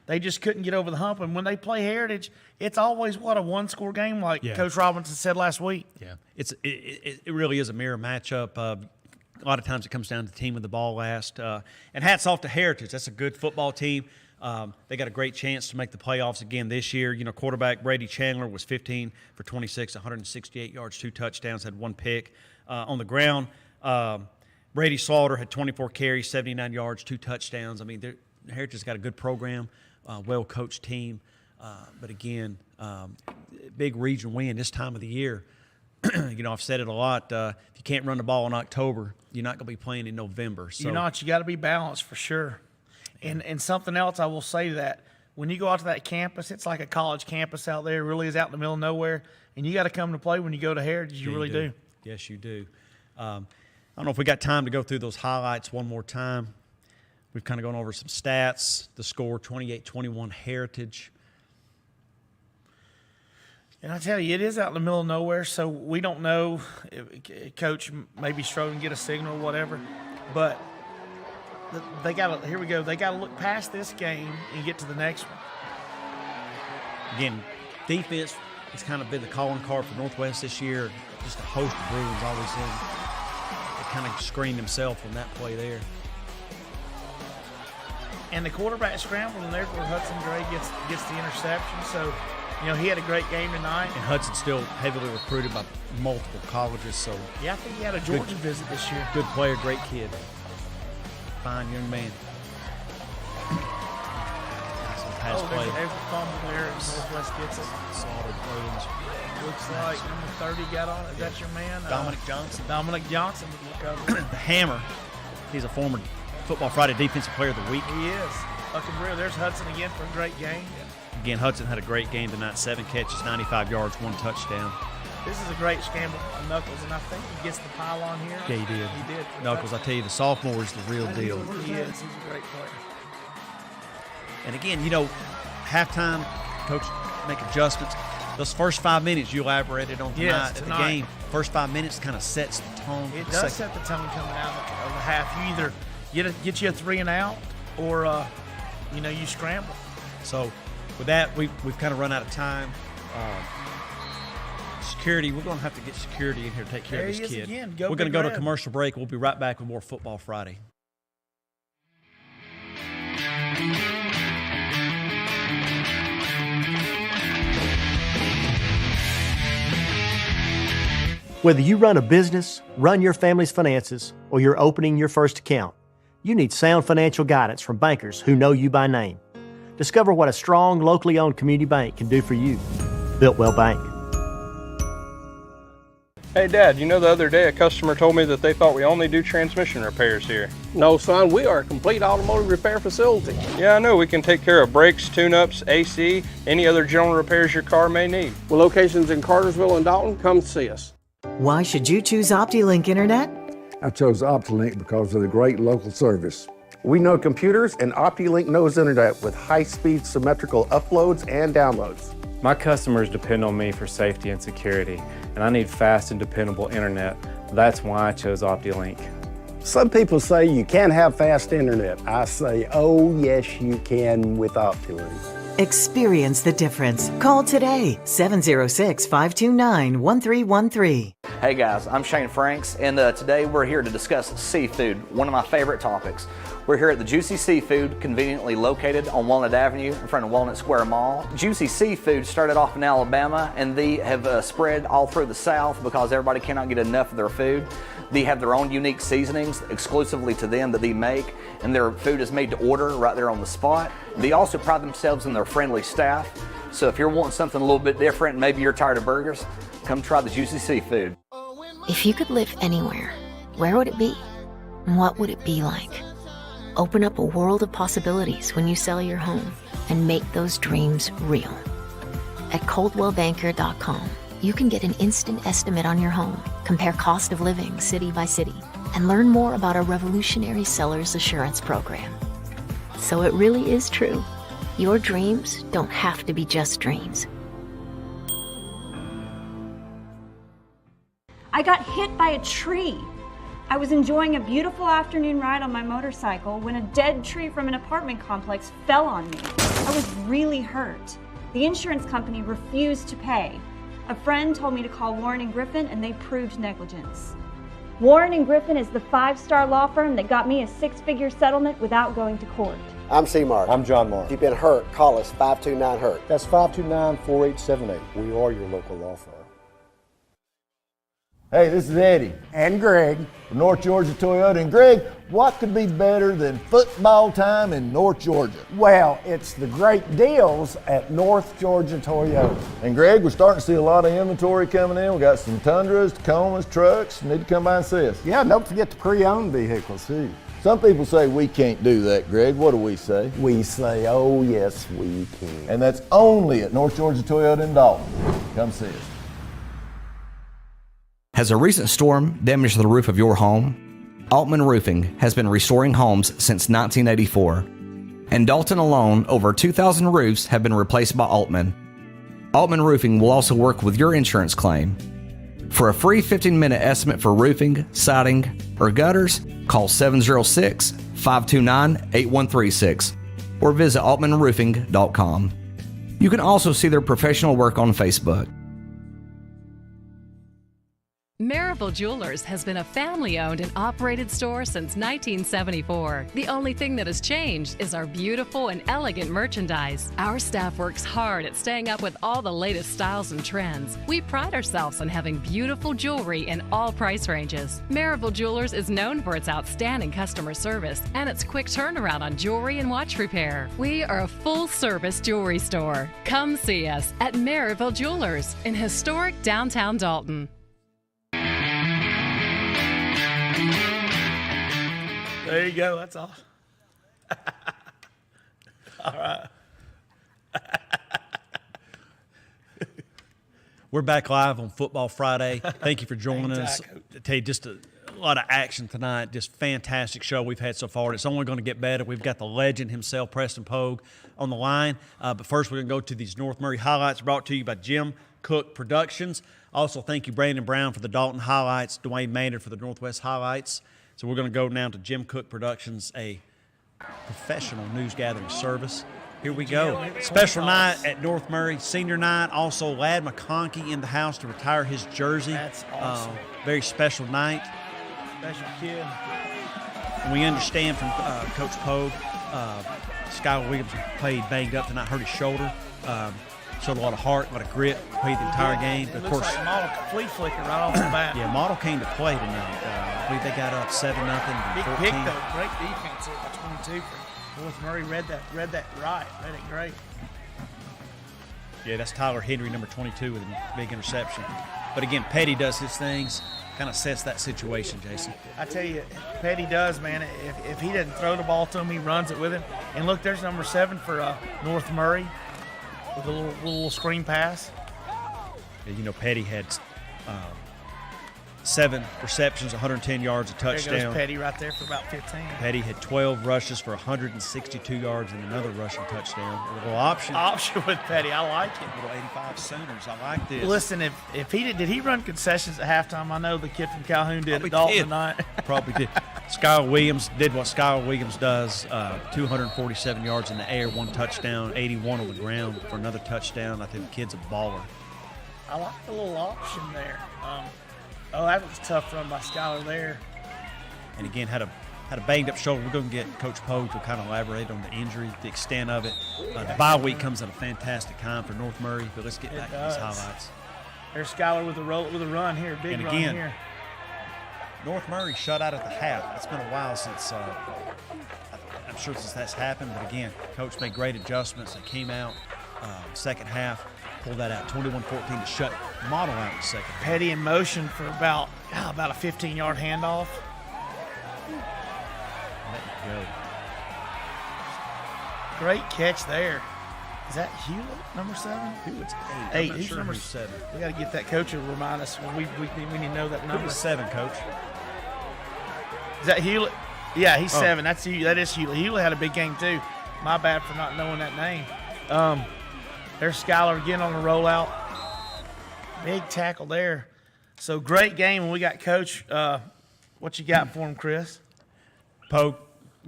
They just couldn't get over the hump, and when they play Heritage, it's always a 1-score game, like Coach Robinson said last week. Yeah, it really is a mirror matchup. A lot of times it comes down to the team with the ball last. And hats off to Heritage. That's a good football team. They got a great chance to make the playoffs again this year. You know, quarterback Brady Chandler was 15 for 26, 168 yards, 2 touchdowns, had 1 pick. On the ground, Brady Slaughter had 24 carries, 79 yards, 2 touchdowns. I mean, Heritage got a good program, well-coached team. But again, big region win this time of the year. You know, I've said it a lot. If you can't run the ball in October, you're not going to be playing in November. So. You're not. You got to be balanced for sure. And something else I will say that when you go out to that campus, it's like a college campus out there. It really is out in the middle of nowhere. And you got to come to play when you go to Heritage. You really do. Yes, you do. I don't know if we got time to go through those highlights one more time. We've kind of gone over some stats. The score, 28-21 Heritage. And I tell you, it is out in the middle of nowhere, so we don't know if Coach may be struggling to get a signal or whatever. But they got to, here we go, they got to look past this game and get to the next one. Again, defense has kind of been the calling card for Northwest this year. Just a host of Bruins always in. They kind of screened themselves on that play there. And the quarterback scrambled, and there's where Hudson Gray gets the interception. So, you know, he had a great game tonight. And Hudson's still heavily recruited by multiple colleges. So yeah, I think he had a Georgia visit this year. Good player, great kid. Fine young man. Pass play. There's a fumble there, and Northwest gets it. Slaughter plays. Looks like number 30 got on it. Is that your man? Dominic Johnson. Dominic Johnson would look over. The Hammer. He's a former Football Friday Defensive Player of the Week. He is. Fucking real. There's Hudson again for a great game. Again, Hudson had a great game tonight. 7 catches, 95 yards, 1 touchdown. This is a great scramble on Knuckles, and I think he gets the pylon here. Yeah, he did. He did. Knuckles, I tell you, the sophomore is the real deal. He is. He's a great player. And again, you know, halftime, coach make adjustments. Those first 5 minutes you elaborated on tonight at the game. First 5 minutes kind of sets the tone. It does set the tone coming out of the half. You either get you a 3 and out, or you know, you scramble. So with that, we've kind of run out of time. Security, we're going to have to get security in here to take care of this kid. We're going to go to a commercial break. We'll be right back with more Football Friday. Whether you run a business, run your family's finances, or you're opening your first account, you need sound financial guidance from bankers who know you by name. Discover what a strong, locally owned community bank can do for you. Built Well Bank. Hey Dad, you know the other day a customer told me that they thought we only do transmission repairs here. No son, we are a complete automotive repair facility. Yeah, I know. We can take care of brakes, tune-ups, AC, any other general repairs your car may need. With locations in Cartersville and Dalton, come see us. Why should you choose OptiLink Internet? I chose OptiLink because of the great local service. We know computers, and OptiLink knows internet with high-speed symmetrical uploads and downloads. My customers depend on me for safety and security, and I need fast and dependable internet. That's why I chose OptiLink. Some people say you can't have fast internet. I say, oh yes you can with OptiLink. Experience the difference. Call today, 706-529-1313. Hey guys, I'm Shane Franks, and today we're here to discuss seafood, one of my favorite topics. We're here at the Juicy Seafood, conveniently located on Walnut Avenue in front of Walnut Square Mall. Juicy Seafood started off in Alabama, and they have spread all through the South because everybody cannot get enough of their food. They have their own unique seasonings exclusively to them that they make, and their food is made to order right there on the spot. They also pride themselves in their friendly staff, so if you're wanting something a little bit different, maybe you're tired of burgers, come try the Juicy Seafood. If you could live anywhere, where would it be? What would it be like? Open up a world of possibilities when you sell your home and make those dreams real. At ColdwellBanker.com, you can get an instant estimate on your home, compare cost of living city by city, and learn more about our revolutionary seller's assurance program. So it really is true. Your dreams don't have to be just dreams. I got hit by a tree. I was enjoying a beautiful afternoon ride on my motorcycle when a dead tree from an apartment complex fell on me. I was really hurt. The insurance company refused to pay. A friend told me to call Warren and Griffin, and they proved negligence. Warren and Griffin is the 5-star law firm that got me a 6-figure settlement without going to court. I'm C-Mark. I'm John Mark. If you've been hurt, call us 529-HURT. That's 529-4878. We are your local law firm. Hey, this is Eddie. And Greg. From North Georgia Toyota. And Greg, what could be better than football time in North Georgia? Well, it's the great deals at North Georgia Toyota. And Greg, we're starting to see a lot of inventory coming in. We got some Tundras, Tacomas, trucks. You need to come by and see us. Yeah, don't forget the pre-owned vehicles, too. Some people say we can't do that, Greg. What do we say? We say, oh, yes, we can. And that's only at North Georgia Toyota in Dalton. Come see us. Has a recent storm damaged the roof of your home? Altman Roofing has been restoring homes since 1984. In Dalton alone, over 2,000 roofs have been replaced by Altman. Altman Roofing will also work with your insurance claim. For a free 15-minute estimate for roofing, siding, or gutters, call 706-529-8136 or visit altmanroofing.com. You can also see their professional work on Facebook. Maryville Jewelers has been a family-owned and operated store since 1974. The only thing that has changed is our beautiful and elegant merchandise. Our staff works hard at staying up with all the latest styles and trends. We pride ourselves on having beautiful jewelry in all price ranges. Maryville Jewelers is known for its outstanding customer service and its quick turnaround on jewelry and watch repair. We are a full-service jewelry store. Come see us at Maryville Jewelers in historic downtown Dalton. There you go. That's all. All right. We're back live on Football Friday. Thank you for joining us. I tell you, just a lot of action tonight. Just fantastic show we've had so far. It's only going to get better. We've got the legend himself, Preston Pogue, on the line. But first, we're going to go to these North Murray highlights brought to you by Jim Cook Productions. Also, thank you, Brandon Brown, for the Dalton highlights, Dwayne Maynard for the Northwest highlights. So we're going to go now to Jim Cook Productions, a professional news gathering service. Here we go. Special night at North Murray, senior night. Also, Lad McConkey in the house to retire his jersey. That's awesome. Very special night. Special kid. And we understand from Coach Pogue, Skylar Williams played banged up tonight, hurt his shoulder. Showed a lot of heart, a lot of grit, played the entire game. It looks like Model flea flicker right off the bat. Yeah, Model came to play tonight. I believe they got up 7-0. Big pick though, great defense here by 22 for North Murray. Read it great. Yeah, that's Tyler Henry, number 22, with a big interception. But again, Petty does his things, kind of sets that situation, Jason. I tell you, Petty does, man. If he doesn't throw the ball to him, he runs it with him. And look, there's number 7 for North Murray. With a little screen pass. Yeah, you know, Petty had 7 receptions, 110 yards, a touchdown. There goes Petty right there for about 15. Petty had 12 rushes for 162 yards and another rushing touchdown. A little option. Option with Petty. I like it. Little 85 Sooners. I like this. Listen, if he did he run concessions at halftime? I know the kid from Calhoun did at Dalton tonight. Probably did. Skylar Williams did what Skylar Williams does, 247 yards in the air, 1 touchdown, 81 on the ground for another touchdown. I think the kid's a baller. I like the little option there. That was a tough run by Skylar there. And again, had a banged up shoulder. We're going to get Coach Pogue to kind of elaborate on the injury, the extent of it. The bye week comes at a fantastic time for North Murray, but let's get back to these highlights. There's Skylar with a run here, big run here. North Murray shut out at the half. It's been a while since, I'm sure since that's happened, but again, Coach made great adjustments. They came out second half, pulled that out, 21-14 to shut Model out in the second. Petty in motion for about a 15-yard handoff. Let it go. Great catch there. Is that Hewlett, number 7? Hewett's 8. Eight. I'm not Who's sure number who's 7. We got to get that coach to remind us when we need to know that number. Who's 7, Coach? Is that Hewlett? Yeah, he's 7. That is Hewlett. Hewlett had a big game too. My bad for not knowing that name. There's Skylar again on the rollout. Big tackle there. So great game, and we got Coach. What you got for him, Chris? Pogue,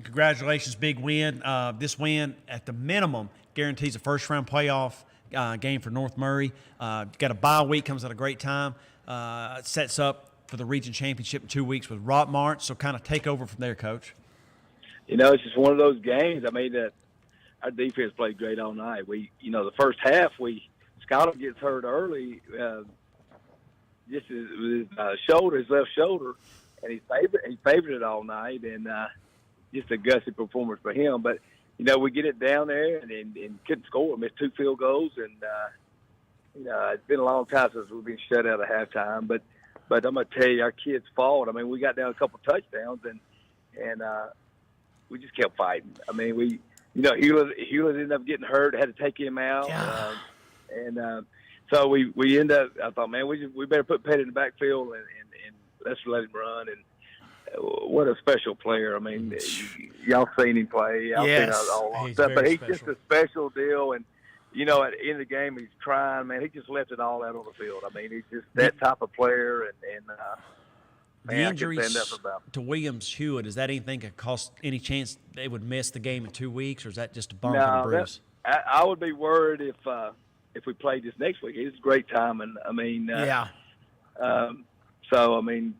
congratulations, big win. This win, at the minimum, guarantees a first-round playoff game for North Murray. Got a bye week, comes at a great time. Sets up for the region championship in 2 weeks with Rockmart. So kind of take over from there, Coach. it's just one of those games. I mean, our defense played great all night. The first half, Scott gets hurt early, just with his left shoulder, and he favored it all night, and just a gutsy performance for him. But we get it down there and couldn't score. Missed 2 field goals, and it's been a long time since we've been shut out at halftime. But I'm gonna tell you, our kids fought. I mean, we got down a couple touchdowns, and we just kept fighting. I mean, Hewlett ended up getting hurt, had to take him out, so we end up. I thought, man, we better put Petty in the backfield and let's let him run. And what a special player! I mean, y'all seen him play. Y'all seen all stuff, but he's just a special deal. And at the end of the game, he's trying. Man, he just left it all out on the field. I mean, he's just that type of player. And the injuries to Williams Hewitt, is that anything that cost any chance they would miss the game in 2 weeks, or is that just a bump and a bruise? I would be worried if we played this next week. It's great timing. I mean, so I mean,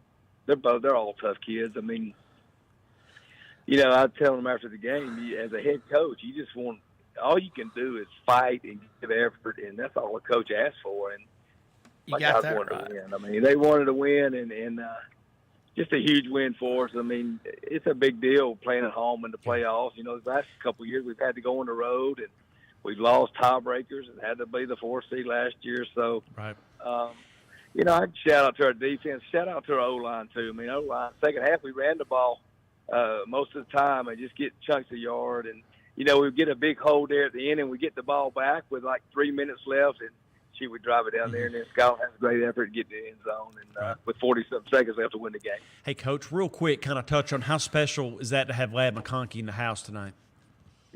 they're all tough kids. I mean, I tell them after the game, as a head coach, you just want all you can do is fight and give effort, and that's all a coach asks for. And you got that right. To win. I mean, they wanted to win, and just a huge win for us. I mean, it's a big deal playing at home in the playoffs. The last couple of years we've had to go on the road, and we've lost tiebreakers and had to be the 4th seed last year. So, right. I'd shout out to our defense, shout out to our O-line too. I mean, O-line, second half we ran the ball most of the time and just get chunks of yard. And, we get a big hold there at the end and we get the ball back with like 3 minutes left, and she would drive it down there, and then Scott has a great effort getting in the end zone, and with 40-something seconds left to win the game. Hey, Coach, real quick, kind of touch on how special is that to have Ladd McConkey in the house tonight?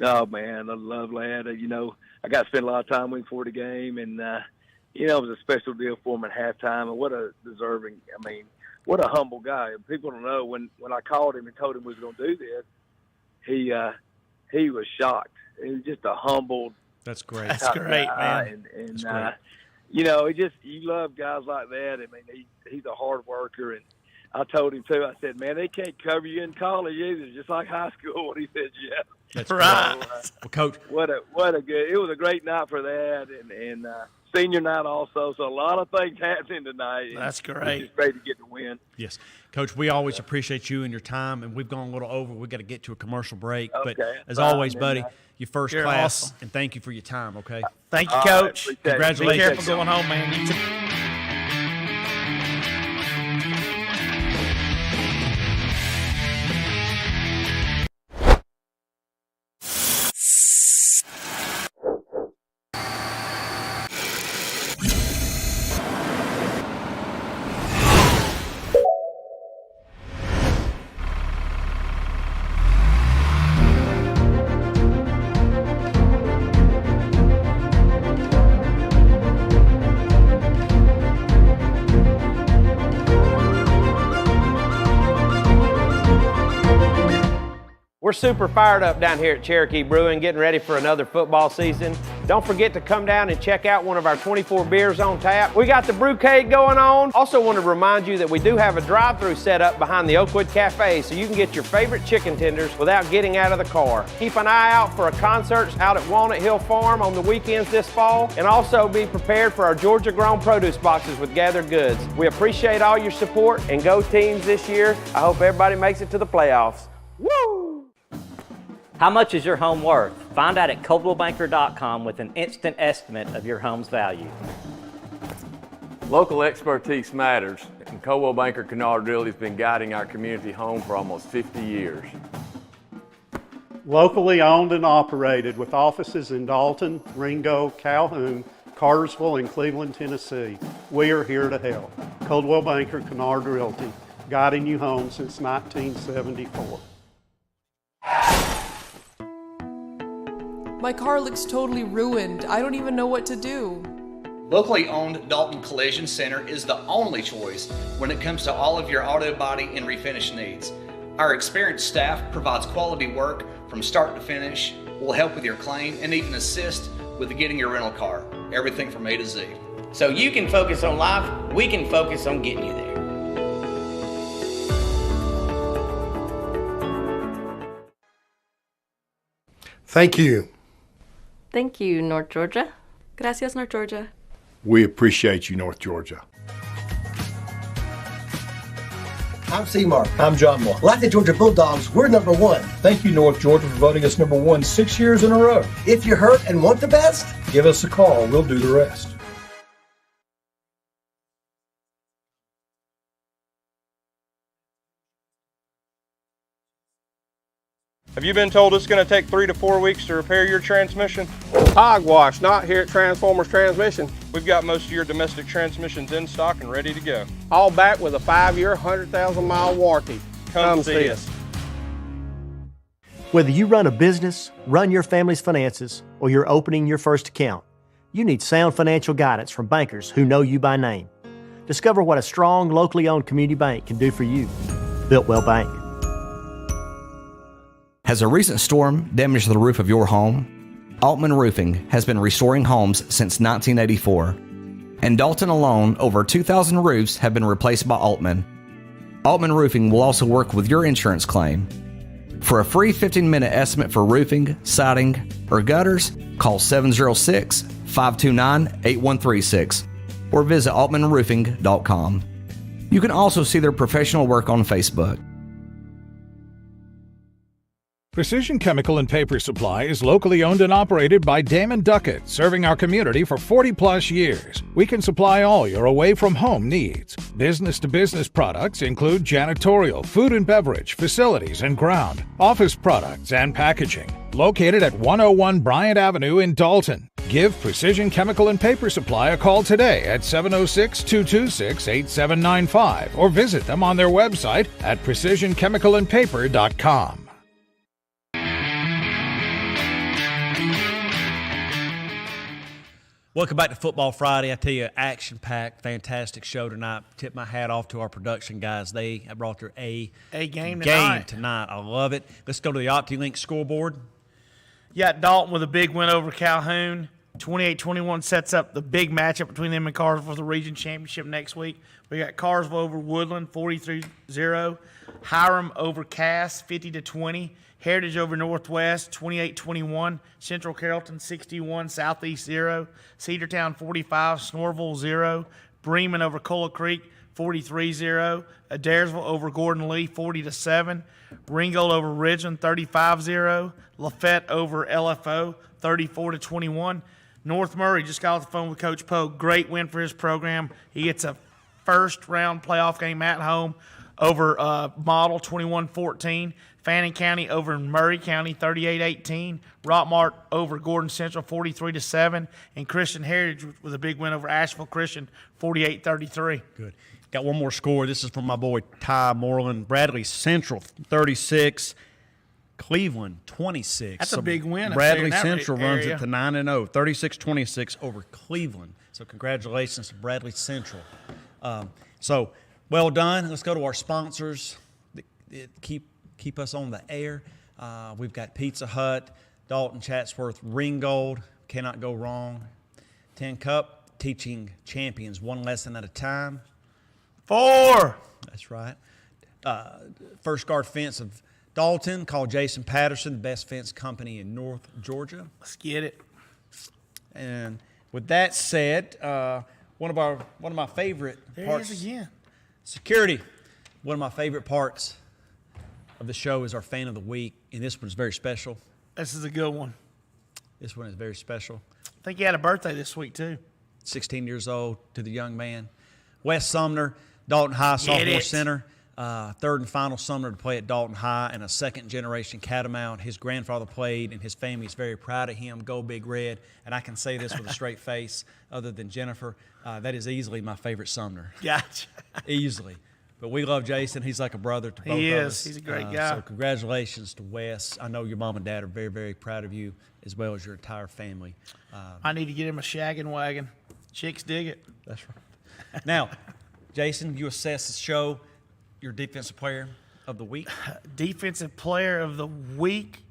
Oh, man, I love Ladd. I got to spend a lot of time with him for the game, and, it was a special deal for him at halftime, and what a deserving, what a humble guy. People don't know, when I called him and told him we was going to do this, he was shocked. He was just a humble. That's great. That's great, man. And That's great. You love guys like that. I mean, he's a hard worker, and I told him too. I said, man, they can't cover you in college either, just like high school. And he said, yeah. That's right. Well, Coach, what a good. It was a great night for that, and senior night also. So a lot of things happening tonight. That's great. It's great to get the win. Yes, Coach. We always appreciate you and your time, and we've gone a little over. We've got to get to a commercial break, but as always, buddy, you're first class, awesome. And thank you for your time. Okay. Thank you, Coach. Congratulations. Be careful going home, man. You too. We're super fired up down here at Cherokee Brewing, getting ready for another football season. Don't forget to come down and check out one of our 24 beers on tap. We got the brewcade going on. Also want to remind you that we do have a drive-thru set up behind the Oakwood Cafe, so you can get your favorite chicken tenders without getting out of the car. Keep an eye out for a concert out at Walnut Hill Farm on the weekends this fall, and also be prepared for our Georgia-grown produce boxes with gathered goods. We appreciate all your support, and go teams this year. I hope everybody makes it to the playoffs. Woo! How much is your home worth? Find out at ColdwellBanker.com with an instant estimate of your home's value. Local expertise matters, and Coldwell Banker Kennard Realty has been guiding our community home for almost 50 years. Locally owned and operated with offices in Dalton, Ringo, Calhoun, Cartersville, and Cleveland, Tennessee. We are here to help. Coldwell Banker Kennard Realty, guiding you home since 1974. My car looks totally ruined. I don't even know what to do. Locally owned Dalton Collision Center is the only choice when it comes to all of your auto body and refinish needs. Our experienced staff provides quality work from start to finish, will help with your claim, and even assist with getting your rental car. Everything from A to Z. So you can focus on life, we can focus on getting you there. Thank you. Thank you, North Georgia. Gracias, North Georgia. We appreciate you, North Georgia. I'm C-Mark. I'm John Moore. Like the Georgia Bulldogs, we're number one. Thank you, North Georgia, for voting us number one 6 years in a row. If you're hurt and want the best, Give us a call. We'll do the rest. Have you been told it's going to take 3 to 4 weeks to repair your transmission? Hogwash, not here at Transformers Transmission. We've got most of your domestic transmissions in stock and ready to go. All back with a 5-year, 100,000-mile warranty. Come see us. Whether you run a business, run your family's finances, or you're opening your first account, you need sound financial guidance from bankers who know you by name. Discover what a strong, locally owned community bank can do for you. Builtwell Bank. Has a recent storm damaged the roof of your home? Altman Roofing has been restoring homes since 1984. In Dalton alone, over 2,000 roofs have been replaced by Altman. Altman Roofing will also work with your insurance claim. For a free 15-minute estimate for roofing, siding, or gutters, call 706-529-8136 or visit altmanroofing.com. You can also see their professional work on Facebook. Precision Chemical and Paper Supply is locally owned and operated by Damon Duckett, serving our community for 40-plus years. We can supply all your away-from-home needs. Business-to-business products include janitorial, food and beverage, facilities and ground, office products, and packaging. Located at 101 Bryant Avenue in Dalton. Give Precision Chemical and Paper Supply a call today at 706-226-8795 or visit them on their website at precisionchemicalandpaper.com. Welcome back to Football Friday. I tell you, action-packed, fantastic show tonight. Tip my hat off to our production guys. They brought their A game tonight. I love it. Let's go to the OptiLink scoreboard. You got Dalton with a big win over Calhoun. 28-21 sets up the big matchup between them and Carsville for the region championship next week. We got Carsville over Woodland, 43-0. Hiram over Cass, 50-20. Heritage over Northwest, 28-21. Central Carrollton, 61. Southeast, 0. Cedartown, 45. Snorville, 0. Bremen over Cola Creek, 43-0. Adairsville over Gordon Lee, 40-7. Ringgold over Ridgeland, 35-0. Lafette over LFO, 34-21. North Murray just got off the phone with Coach Poe. Great win for his program. He gets a first-round playoff game at home over Model, 21-14. Fannin County over Murray County, 38-18. Rockmart over Gordon Central, 43-7. And Christian Heritage with a big win over Asheville Christian, 48-33. Good. Got one more score. This is from my boy Ty Moreland. Bradley Central, 36. Cleveland, 26. That's a big win. Bradley Central runs it to 9-0, 36-26 over Cleveland. So congratulations to Bradley Central. So well done. Let's go to our sponsors. Keep us on the air. We've got Pizza Hut, Dalton Chatsworth, Ringgold. Cannot go wrong. 10 Cup, teaching champions one lesson at a time. 4. That's right. First Guard Fence of Dalton. Call Jason Patterson, the best fence company in North Georgia. Let's get it. And with that said, one of my favorite parts. There he is again. Security. One of my favorite parts of the show is our Fan of the Week, and this one's very special. This is a good one. This one is very special. I think he had a birthday this week, too. 16 years old to the young man. Wes Sumner, Dalton High sophomore center. Third and final Sumner to play at Dalton High, and a second-generation Catamount. His grandfather played, and his family is very proud of him. Go Big Red. And I can say this with a straight face, other than Jennifer. That is easily my favorite Sumner. Gotcha. Easily. But we love Jason. He's like a brother to both of us. He's a great guy. So congratulations to Wes. I know your mom and dad are very, very proud of you, as well as your entire family. I need to get him a shaggin' wagon. Chicks dig it. That's right. Now, Jason, you assess the show. Your defensive player of the week? Defensive player of the week,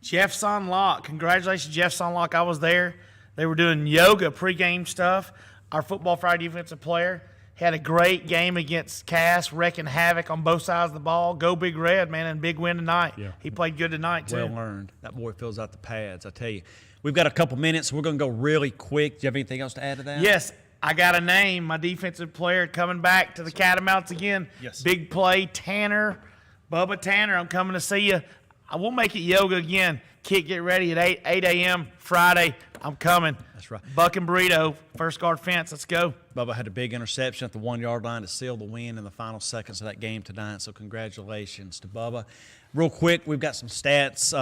Jeff Sonlock. Congratulations, Jeff Sonlock. I was there. They were doing yoga pregame stuff. Our Football Friday defensive player, He had a great game against Cass, wrecking havoc on both sides of the ball. Go Big Red, man, and big win tonight. Yeah. He played good tonight, too. Well earned. That boy fills out the pads, I tell you. We've got a couple minutes, so we're going to go really quick. Do you have anything else to add to that? Yes, I got a name. My defensive player coming back to the Catamounts again. Yes. Big play, Tanner. Bubba Tanner, I'm coming to see you. I will make it yoga again. Kid, get ready at 8 a.m. Friday. I'm coming. That's right. Buck and burrito, first guard fence. Let's go. Bubba had a big interception at the 1 yard line to seal the win in the final seconds of that game tonight, so congratulations to Bubba. Real quick, we've got some stats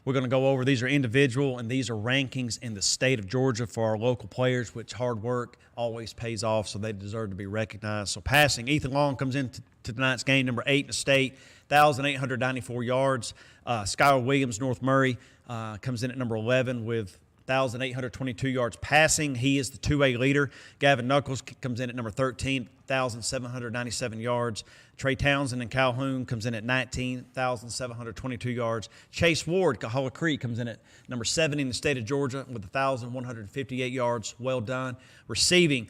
we're going to go over. These are individual, and these are rankings in the state of Georgia for our local players, which hard work always pays off, so they deserve to be recognized. So passing, Ethan Long comes into tonight's game, number 8 in the state, 1,894 yards. Skylar Williams, North Murray, comes in at number 11 with 1,822 yards passing. He is the 2A leader. Gavin Knuckles comes in at number 13, 1,797 yards. Trey Townsend in Calhoun comes in at 19,722 yards. Chase Ward, Cahola Creek, comes in at number 70 in the state of Georgia with 1,158 yards. Well done. Receiving,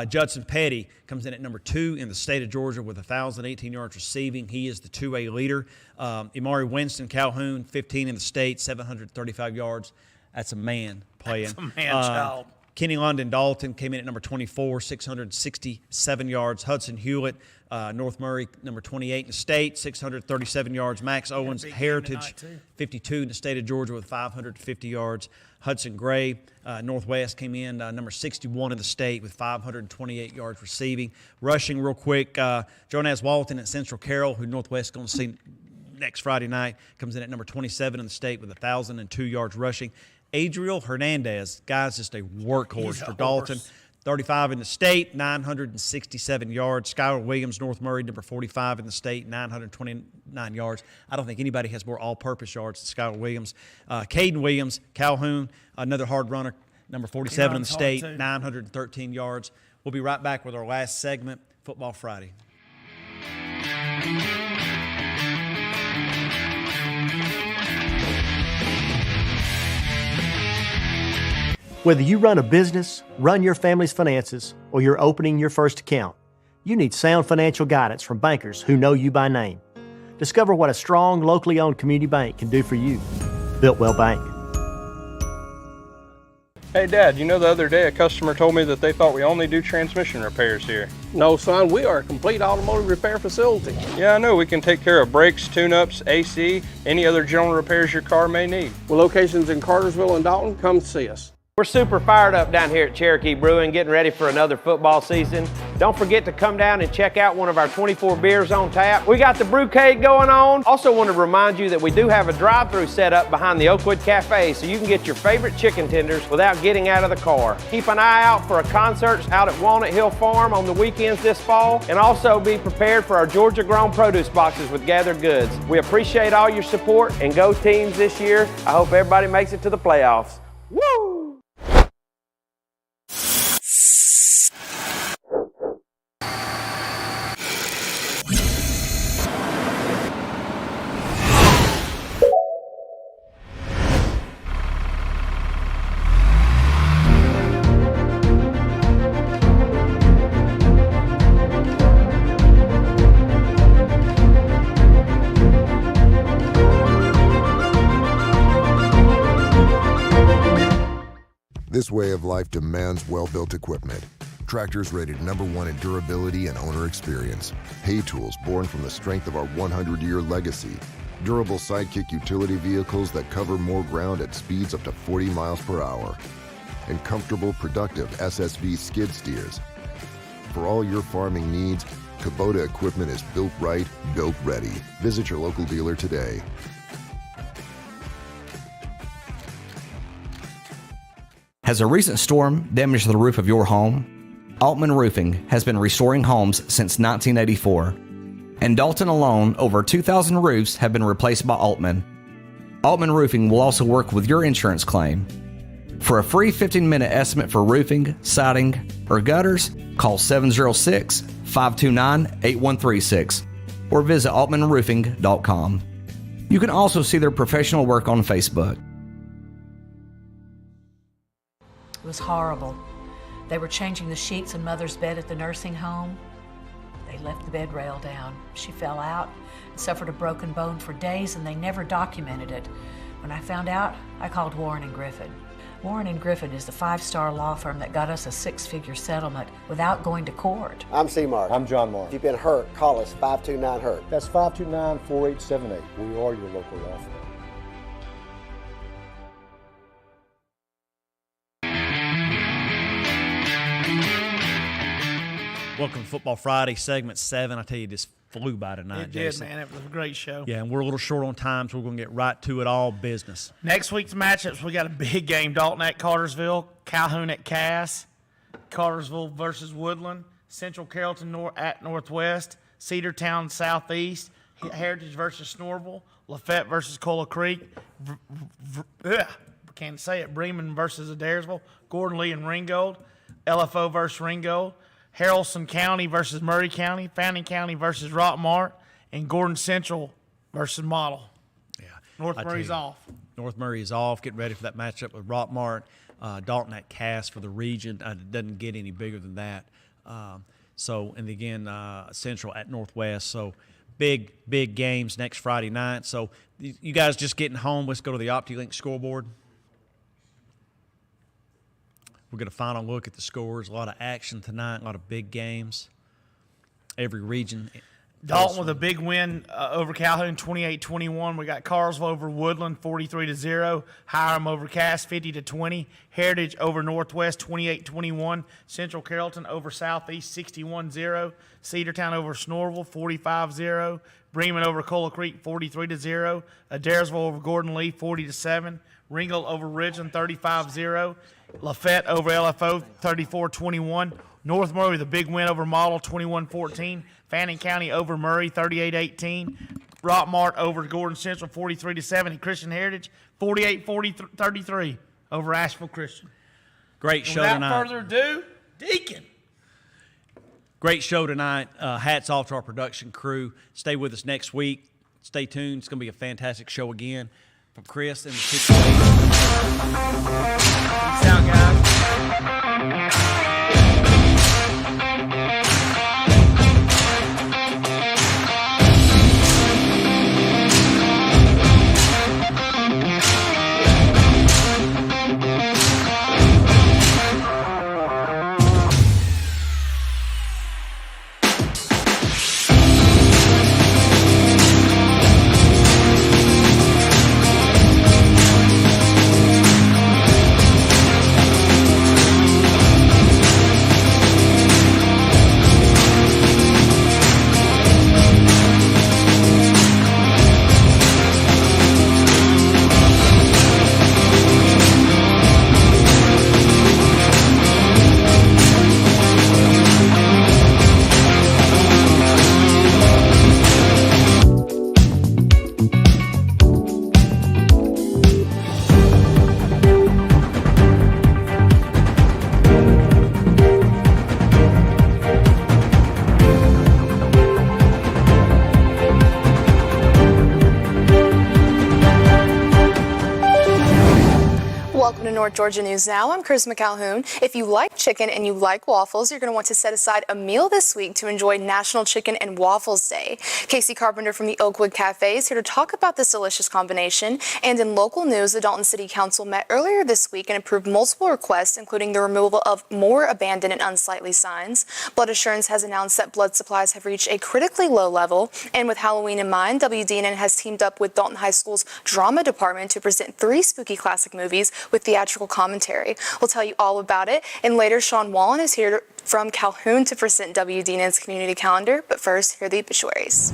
Judson Petty comes in at number 2 in the state of Georgia with 1,018 yards receiving. He is the 2A leader. Imari Winston, Calhoun, 15 in the state, 735 yards. That's a man playing. That's a man child. Kenny London Dalton came in at number 24, 667 yards. Hudson Hewlett, North Murray, number 28 in the state, 637 yards. Max Owens, Heritage, 52 in the state of Georgia with 550 yards. Hudson Gray, Northwest, came in number 61 in the state with 528 yards receiving. Rushing real quick, Jonas Walton at Central Carroll, who Northwest is going to see next Friday night, comes in at number 27 in the state with 1,002 yards rushing. Adriel Hernandez, guy's just a workhorse for Dalton. 35 in the state, 967 yards. Skylar Williams, North Murray, number 45 in the state, 929 yards. I don't think anybody has more all-purpose yards than Skylar Williams. Caden Williams, Calhoun, another hard runner, number 47 in the state, 913 yards. We'll be right back with our last segment, Football Friday. Whether you run a business, run your family's finances, or you're opening your first account, you need sound financial guidance from bankers who know you by name. Discover what a strong, locally owned community bank can do for you. Built Well Bank. Hey Dad, you know the other day a customer told me that they thought we only do transmission repairs here. No son, we are a complete automotive repair facility. Yeah, I know. We can take care of brakes, tune-ups, AC, any other general repairs your car may need. With locations in Cartersville and Dalton, come see us. We're super fired up down here at Cherokee Brewing, getting ready for another football season. Don't forget to come down and check out one of our 24 beers on tap. We got the brewcade going on. Also want to remind you that we do have a drive-thru set up behind the Oakwood Cafe, so you can get your favorite chicken tenders without getting out of the car. Keep an eye out for a concert out at Walnut Hill Farm on the weekends this fall, and also be prepared for our Georgia-grown produce boxes with gathered goods. We appreciate all your support, and go teams this year. I hope everybody makes it to the playoffs. Woo! This way of life demands well-built equipment. Tractors rated #1 in durability and owner experience. Hay tools born from the strength of our 100-year legacy. Durable Sidekick utility vehicles that cover more ground at speeds up to 40 miles per hour. And comfortable, productive SSV skid steers. For all your farming needs, Kubota equipment is built right, built ready. Visit your local dealer today. Has a recent storm damaged the roof of your home? Altman Roofing has been restoring homes since 1984. In Dalton alone, over 2,000 roofs have been replaced by Altman. Altman Roofing will also work with your insurance claim. For a free 15-minute estimate for roofing, siding, or gutters, call 706-529-8136 or visit altmanroofing.com. You can also see their professional work on Facebook. It was horrible. They were changing the sheets in Mother's bed at the nursing home. They left the bed rail down. She fell out and suffered a broken bone for days, and they never documented it. When I found out, I called Warren and Griffin. Warren and Griffin is the 5-star law firm that got us a 6-figure settlement without going to court. I'm C-Mark. I'm John Mark. If you've been hurt, call us 529-HURT. That's 529-4878. We are your local law firm. Welcome to Football Friday, segment 7. I tell you, this flew by tonight, It did, Jason. man. It was a great show. Yeah, and we're a little short on time, so we're going to get right to it, all business. Next week's matchups, we got a big game. Dalton at Cartersville, Calhoun at Cass, Cartersville versus Woodland, Central Carrollton at Northwest, Cedartown Southeast, Heritage versus Snorville, Lafette versus Cola Creek, can't say it, Bremen versus Adairsville, Gordon Lee and Ringgold, LFO versus Ringgold, Haralson County versus Murray County, Fannin County versus Rockmart, and Gordon Central versus Model. Yeah, North Murray's off. North Murray is off. Getting ready for that matchup with Rockmart. Dalton at Cass for the region. It doesn't get any bigger than that. And again, Central at Northwest. So big games next Friday night. So you guys just getting home. Let's go to the OptiLink scoreboard. We're going to final look at the scores. A lot of action tonight, a lot of big games. Every region. Dalton with a big win over Calhoun, 28-21. We got Cartersville over Woodland, 43-0. Hiram over Cass, 50-20. Heritage over Northwest, 28-21. Central Carrollton over Southeast, 61-0. Cedartown over Snorville, 45-0. Bremen over Cola Creek, 43-0. Adairsville over Gordon Lee, 40-7. Ringgold over Ridgeland, 35-0. Lafette over LFO, 34-21. North Murray with a big win over Model, 21-14. Fannin County over Murray, 38-18. Rockmart over Gordon Central, 43-7. And Christian Heritage, 48-33 over Asheville Christian. Great show Without tonight. further ado, Deacon. Great show tonight. Hats off to our production crew. Stay with us next week. Stay tuned. It's going to be a fantastic show again. From Chris and the situation. Peace out, guys. North Georgia News Now. I'm Chris McCalhoun. If you like chicken and you like waffles, you're going to want to set aside a meal this week to enjoy National Chicken and Waffles Day. Casey Carpenter from the Oakwood Cafe is here to talk about this delicious combination. And in local news, the Dalton City Council met earlier this week and approved multiple requests, including the removal of more abandoned and unsightly signs. Blood Assurance has announced that blood supplies have reached a critically low level. And with Halloween in mind, WDNN has teamed up with Dalton High School's drama department to present 3 spooky classic movies with theatrical commentary. We'll tell you all about it. And later, Sean Wallen is here from Calhoun to present WDNN's community calendar. But first, here are the obituaries.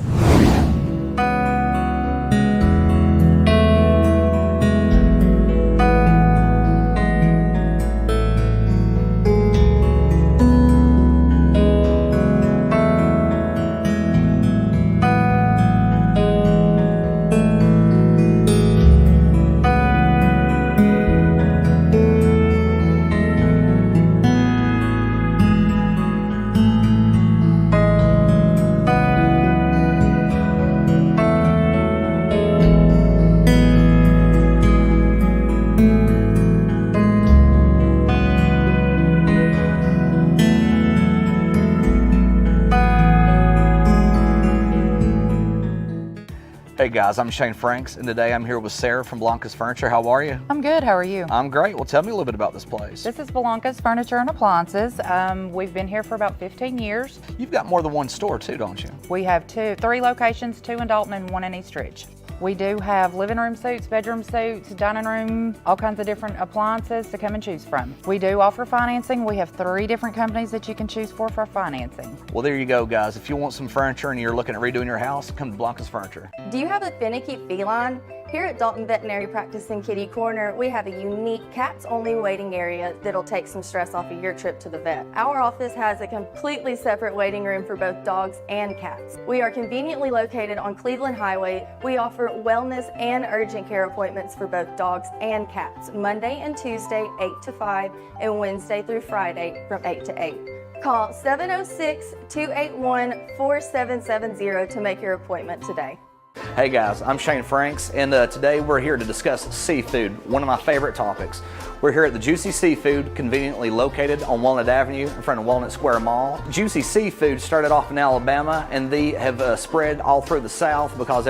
guys, I'm Shane Franks, and today I'm here with Sarah from Blanca's Furniture. How are you? I'm good, how are you? I'm great. Well, tell me a little bit about this place. This is Blanca's Furniture and Appliances. We've been here for about 15 years. You've got more than one store too, don't you? We have three locations, 2 in Dalton and 1 in East Ridge. We do have living room suites, bedroom suites, dining room, all kinds of different appliances to come and choose from. We do offer financing. We have 3 different companies that you can choose for financing. Well, there you go, guys. If you want some furniture and you're looking at redoing your house, come to Blanca's Furniture. Do you have a finicky feline? Here at Dalton Veterinary Practice in Kitty Corner, we have a unique cats-only waiting area that'll take some stress off of your trip to the vet. Our office has a completely separate waiting room for both dogs and cats. We are conveniently located on Cleveland Highway. We offer wellness and urgent care appointments for both dogs and cats, Monday and Tuesday, 8 to 5, and Wednesday through Friday from 8 to 8. Call 706-281-4770 to make your appointment today. Hey guys, I'm Shane Franks, and today we're here to discuss seafood, one of my favorite topics. We're here at the Juicy Seafood, conveniently located on Walnut Avenue in front of Walnut Square Mall. Juicy Seafood started off in Alabama, and they have spread all through the South because